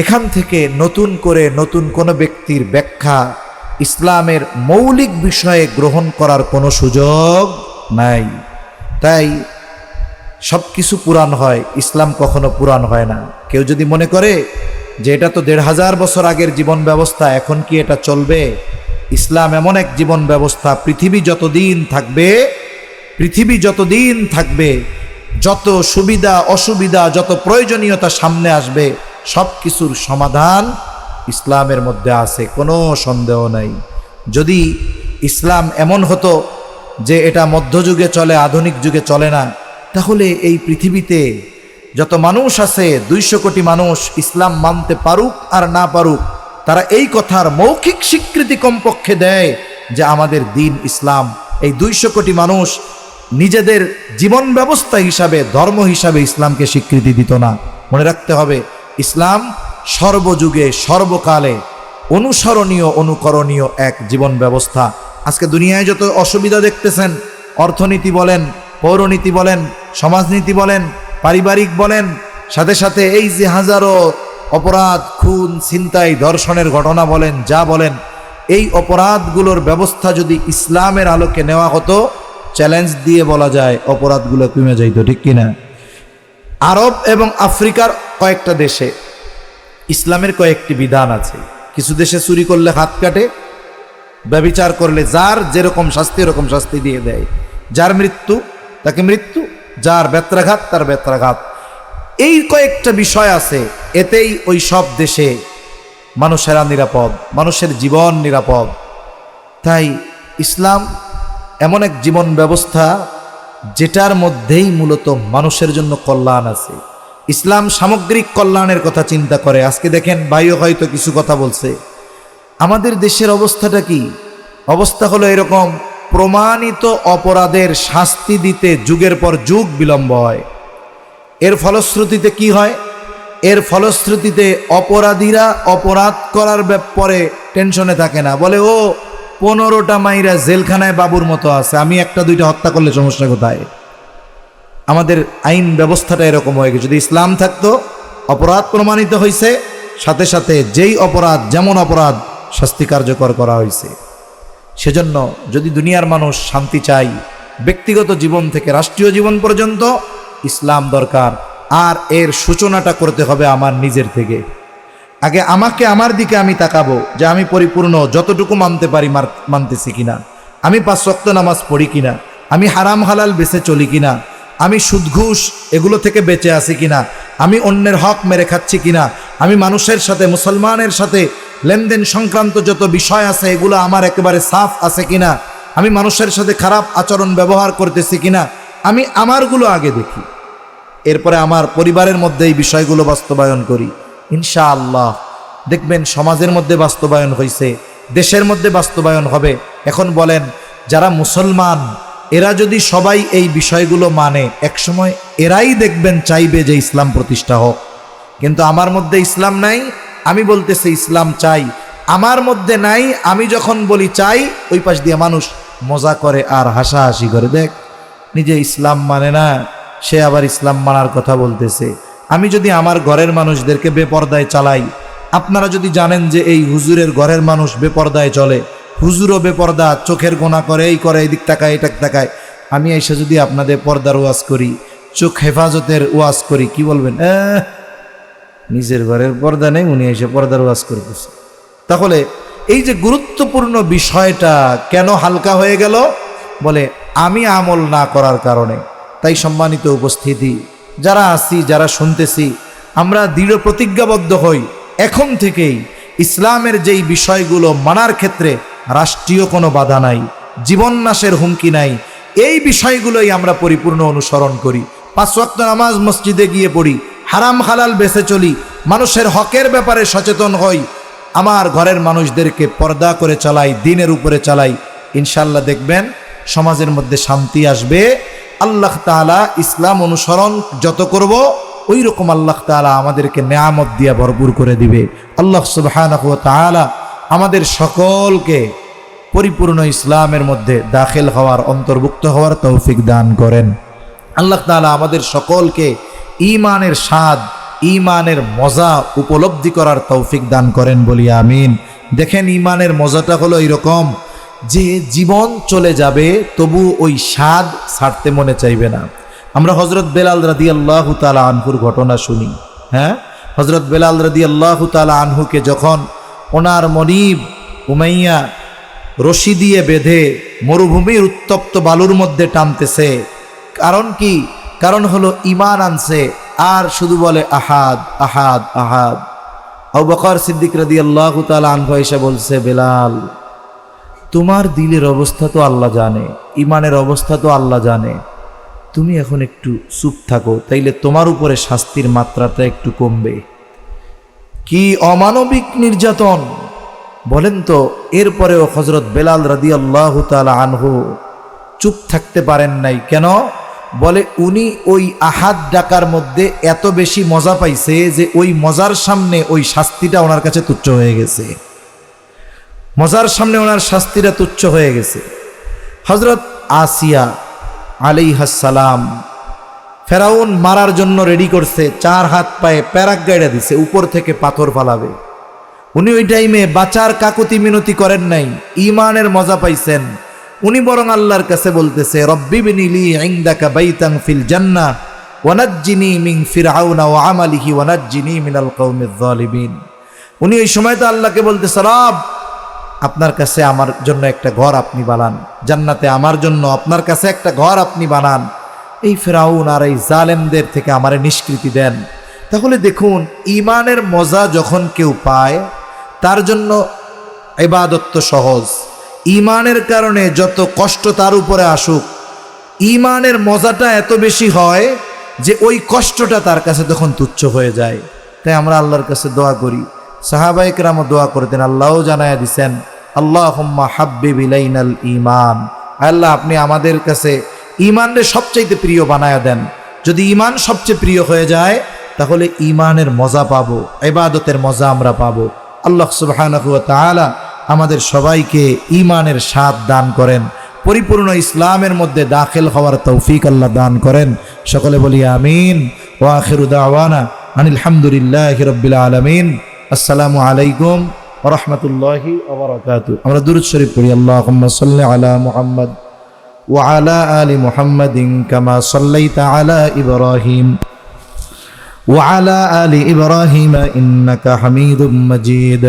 A: এখান থেকে নতুন করে নতুন কোনো ব্যক্তির ব্যাখ্যা ইসলামের মৌলিক বিষয়ে গ্রহণ করার কোনো সুযোগ নাই। তাই সব কিছু পুরাণ হয়, ইসলাম কখনো পুরাণ হয় না। কেউ যদি মনে করে যে এটা তো ১৫০০ বছর আগের জীবন ব্যবস্থা, এখন কি এটা চলবে? ইসলাম এমন এক জীবন ব্যবস্থা, পৃথিবী যতদিন থাকবে, যত সুবিধা অসুবিধা, যত প্রয়োজনীয়তা সামনে আসবে, সব কিছুর সমাধান ইসলামের মধ্যে আছে, কোনো সন্দেহ নাই। যদি ইসলাম এমন হতো যে এটা মধ্যযুগে চলে, আধুনিক যুগে চলে না, তাহলে এই পৃথিবীতে যত মানুষ আছে, ২০০ কোটি মানুষ ইসলাম মানতে পারুক আর না পারুক, তারা এই কথার মৌখিক স্বীকৃতি কমপক্ষে দেয় যে আমাদের দিন ইসলাম। এই ২০০ কোটি মানুষ নিজেদের জীবন ব্যবস্থা হিসাবে, ধর্ম হিসাবে ইসলামকে স্বীকৃতি দিত না। মনে রাখতে হবে, ইসলাম সর্বযুগে সর্বকালে অনুসরণীয়, অনুকরণীয় এক জীবন ব্যবস্থা। আজকে দুনিয়ায় যত অসুবিধা দেখতেছেন, অর্থনীতি বলেন, পৌরনীতি বলেন, সমাজনীতি বলেন, পারিবারিক বলেন, সাথে সাথে এই যে হাজারো অপরাধ, খুন, ছিনতাই, ধর্ষণের ঘটনা বলেন, যা বলেন, এই অপরাধগুলোর ব্যবস্থা যদি ইসলামের আলোকে নেওয়া হতো, চ্যালেঞ্জ দিয়ে বলা যায় অপরাধগুলো কমে যাইত, ঠিক কিনা? আরব এবং আফ্রিকার কয়েকটা দেশে ইসলামের কয়েকটি বিধান আছে। কিছু দেশে চুরি করলে হাত কাটে, ব্যভিচার করলে যার যেরকম শাস্তি এরকম শাস্তি দিয়ে দেয়, যার মৃত্যু তাকে মৃত্যু, যার বেত্রাঘাত তার বেত্রাঘাত। এই কয়েকটা বিষয় আছে, এতেই ওই সব দেশে মানুষেরা নিরাপদ, মানুষের জীবন নিরাপদ। তাই ইসলাম এমন এক জীবন ব্যবস্থা যেটার মধ্যেই মূলত মানুষের জন্য কল্যাণ আছে। ইসলাম সামগ্রিক কল্যাণের কথা চিন্তা করে। আজকে দেখেন ভাইও হয়তো কিছু কথা বলছে, আমাদের দেশের অবস্থাটা কি? অবস্থা হলো এরকম, প্রমাণিত অপরাধের শাস্তি দিতে যুগের পর যুগ বিলম্ব হয়। এর ফলশ্রুতিতে কি হয়? এর ফলশ্রুতিতে অপরাধীরা অপরাধ করার পরে টেনশনে থাকে না, বলে ও 15টা মাইরা জেলখানায় বাবুর মতো আছে, আমি একটা দুইটা হত্যা করলে সমস্যা কোথায়? আমাদের আইন ব্যবস্থাটা এরকম হয়ে গেছে। যদি ইসলাম থাকতো, অপরাধ প্রমাণিত হয়েছে, সাথে সাথে যেই অপরাধ যেমন অপরাধ শাস্তি কার্যকর করা হয়েছে। সেজন্য যদি দুনিয়ার মানুষ শান্তি চাই, ব্যক্তিগত জীবন থেকে রাষ্ট্রীয় জীবন পর্যন্ত ইসলাম দরকার। আর এর সূচনাটা করতে হবে আমার নিজের থেকে। আগে আমাকে, আমার দিকে আমি তাকাবো যে আমি পরিপূর্ণ যতটুকু মানতে পারি মানতেছি কিনা, আমি 5 ওয়াক্ত নামাজ পড়ি কিনা, আমি হারাম হালাল বেঁচে চলি কিনা, আমি সুদ ঘুষ এগুলো থেকে বেঁচে আছি কিনা, আমি অন্যের হক মেরে খাচ্ছি কিনা, আমি মানুষের সাথে, মুসলমানের সাথে লেনদেন সংক্রান্ত যত বিষয় আছে এগুলো আমার একেবারে সাফ আছে কিনা, আমি মানুষের সাথে খারাপ আচরণ ব্যবহার করতেছি কিনা, আমি আমারগুলো আগে দেখি, এরপরে আমার পরিবারের মধ্যে এই বিষয়গুলো বাস্তবায়ন করি। ইনশাআল্লাহ দেখবেন সমাজের মধ্যে বাস্তবায়ন হয়েছে, দেশের মধ্যে বাস্তবায়ন হবে। এখন বলেন, যারা মুসলমান এরা যদি সবাই এই বিষয়গুলো মানে, একসময় এরাই দেখবেন চাইবে যে ইসলাম প্রতিষ্ঠা হোক। কিন্তু আমার মধ্যে ইসলাম নাই, আমি বলতেছি ইসলাম চাই, আমার মধ্যে নাই, আমি যখন বলি চাই, ওই পাশ দিয়ে মানুষ মজা করে আর হাসাহাসি করে, দেখ নিজে ইসলাম মানে না, সে আবার ইসলাম মানার কথা বলতেছে। আমি যদি আমার ঘরের মানুষদেরকে বেপরদায় চালাই, আপনারা যদি জানেন যে এই হুজুরের ঘরের মানুষ বেপরদায় চলে, হুজুরও বেপরদা, চোখের গোনা করে, এই করে, এদিক তাকায়, এটা তাকায়, আমি এসে যদি আপনাদের পর্দার ওয়াজ করি, চোখ হেফাজতের ওয়াজ করি, কি বলবেন? নিজের ঘরের পর্দা নেই, উনি এসে পর্দার ওয়াজ করতেছে। তাহলে এই যে গুরুত্বপূর্ণ বিষয়টা কেন হালকা হয়ে গেল? বলে আমি আমল না করার কারণে। তাই সম্মানিত উপস্থিতি, যারা আছি, যারা শুনতেছি, আমরা দৃঢ় প্রতিজ্ঞাবদ্ধ হই এখন থেকেই ইসলামের যেই বিষয়গুলো মানার ক্ষেত্রে রাষ্ট্রীয় কোনো বাধা নাই, জীবন নাশের হুমকি নাই, এই বিষয়গুলোই আমরা পরিপূর্ণ অনুসরণ করি। 5 ওয়াক্ত নামাজ মসজিদে গিয়ে পড়ি, হারাম হালাল বেঁচে চলি, মানুষের হকের ব্যাপারে সচেতন হই, আমার ঘরের মানুষদেরকে পর্দা করে চালাই, দিনের উপরে চালাই। ইনশাল্লাহ দেখবেন সমাজের মধ্যে শান্তি আসবে। আল্লাহ তাআলা ইসলাম অনুসরণ যত করব, ওই রকম আল্লাহ তাআলা আমাদেরকে নেয়ামত দিয়ে ভরপুর করে দিবে। আল্লাহ সুবহানাহু ওয়া তাআলা আমাদের সকলকে পরিপূর্ণ ইসলামের মধ্যে দাখিল হওয়ার, অন্তর্ভুক্ত হওয়ার তৌফিক দান করেন। আল্লাহ তাআলা আমাদের সকলকে ঈমানের স্বাদ, ঈমানের মজা উপলব্ধি করার তৌফিক দান করেন বলি আমিন। দেখেন, ঈমানের মজাটা হলো এরকম যে জীবন চলে যাবে তবু ওই স্বাদ ছাড়তে মনে চাইবে না। আমরা হযরত বেলাল রাদিয়াল্লাহু তাআলা আনহুর ঘটনা শুনি। হ্যাঁ, হযরত বেলাল রাদিয়াল্লাহু তাআলা আনহুকে যখন ওনার মনিব উমাইয়া রশি দিয়ে বেঁধে মরুভূমির উত্তপ্ত বালুর মধ্যে টানতেছে, কারণ কি? কারণ হলো ঈমান আনছে আর শুধু বলে আহাদ আহাদ আহাদ। আবু বকর সিদ্দিক রাদিয়াল্লাহু তাআলা আনহু এসে বলছে, বেলাল তোমার দিলের অবস্থা তো আল্লাহ জানে, ঈমানের অবস্থা তো আল্লাহ জানে, তুমি এখন একটু চুপ থাকো, তাইলে তোমার উপরে শাস্তির মাত্রাটা একটু কমবে। কি অমানবিক নির্যাতন বলেন তো! এরপরেও হযরত বেলাল রাদিয়াল্লাহু তাআলা আনহু চুপ থাকতে পারেন নাই। কেন? বলে উনি ওই আহাদ ডাকার মধ্যে এত বেশি মজা পাইছে যে ওই মজার সামনে ওই শাস্তিটা ওনার কাছে তুচ্ছ হয়ে গেছে। মজার সামনে ওনার শাস্তিটা তুচ্ছ হয়ে গেছে। হযরত আসিয়া আলাইহিস সালাম ফেরাউন মারার জন্য রেডি করছে, 4 হাত পায়ে প্যারাগ্লাইডে দিছে, উপর থেকে পাথর ফালাবে। উনি ওই টাইমে বাঁচার কাকুতি মিনতি করেন নাই, ঈমানের মজা পাইছেন। উনি বরং আল্লাহর কাছে বলতেছে, রব্বি বিনি লি ইনদাকা বাইতান ফিল জান্নাহ ওয়া নাজ্জিনি মিন ফিরআউনা ওয়া আমালিহি ওয়া নাজ্জিনি মিনাল কওমিজ জালিমিন। উনি ওই সময় তো আল্লাহকে বলতেছে, রব আপনার কাছে আমার জন্য একটা ঘর আপনি বানান, জান্নাতে আমার জন্য আপনার কাছে একটা ঘর আপনি বানান, এই ফিরআউন আর এই জালেমদের থেকে আমারে নিষ্কৃতি দেন। তাহলে দেখুন, ঈমানের মজা যখন কেউ পায় তার জন্য ইবাদত তো সহজ। ঈমানের কারণে যত কষ্ট তার উপরে আসুক, ঈমানের মজাটা এত বেশি হয় যে ওই কষ্টটা তার কাছে তখন তুচ্ছ হয়ে যায়। তাই আমরা আল্লাহর কাছে দোয়া করি, সাহাবায়ে কেরামও দোয়া করতেন, আল্লাহও জানায়া দিছেন, আল্লাহুম্মা হাব্বিব ইলাইনাল ঈমান, আল্লাহ আপনি আমাদের কাছে ঈমানকে সবচাইতে প্রিয় বানায়া দেন। যদি ঈমান সবচেয়ে প্রিয় হয়ে যায় তাহলে ঈমানের মজা পাবো, ইবাদতের মজা আমরা পাবো। আল্লাহ সুবহানাহু ওয়া তাআলা আমাদের সবাইকে ঈমানের স্বাদ দান করেন, পরিপূর্ণ ইসলামের মধ্যে দাখিল হওয়ার তৌফিক আল্লাহ দান করেন। সকলে বলি আমিন। ওয়া আখিরু দাওয়ানা আনিল হামদুলিল্লাহি রাব্বিল আলামিন। আসসালামু আলাইকুম ওয়া রাহমাতুল্লাহি ওয়া বারাকাতুহু। আমরা দুরূদ শরীফ পড়ি। আল্লাহুম্মা সাল্লি আলা মুহাম্মদ ওয়া আলা আলি মুহাম্মাদিন কামা সাল্লাইতা আলা ইব্রাহিম ওয়া আলা আলি ইব্রাহিম ইন্নাকা হামিদুম মাজিদ।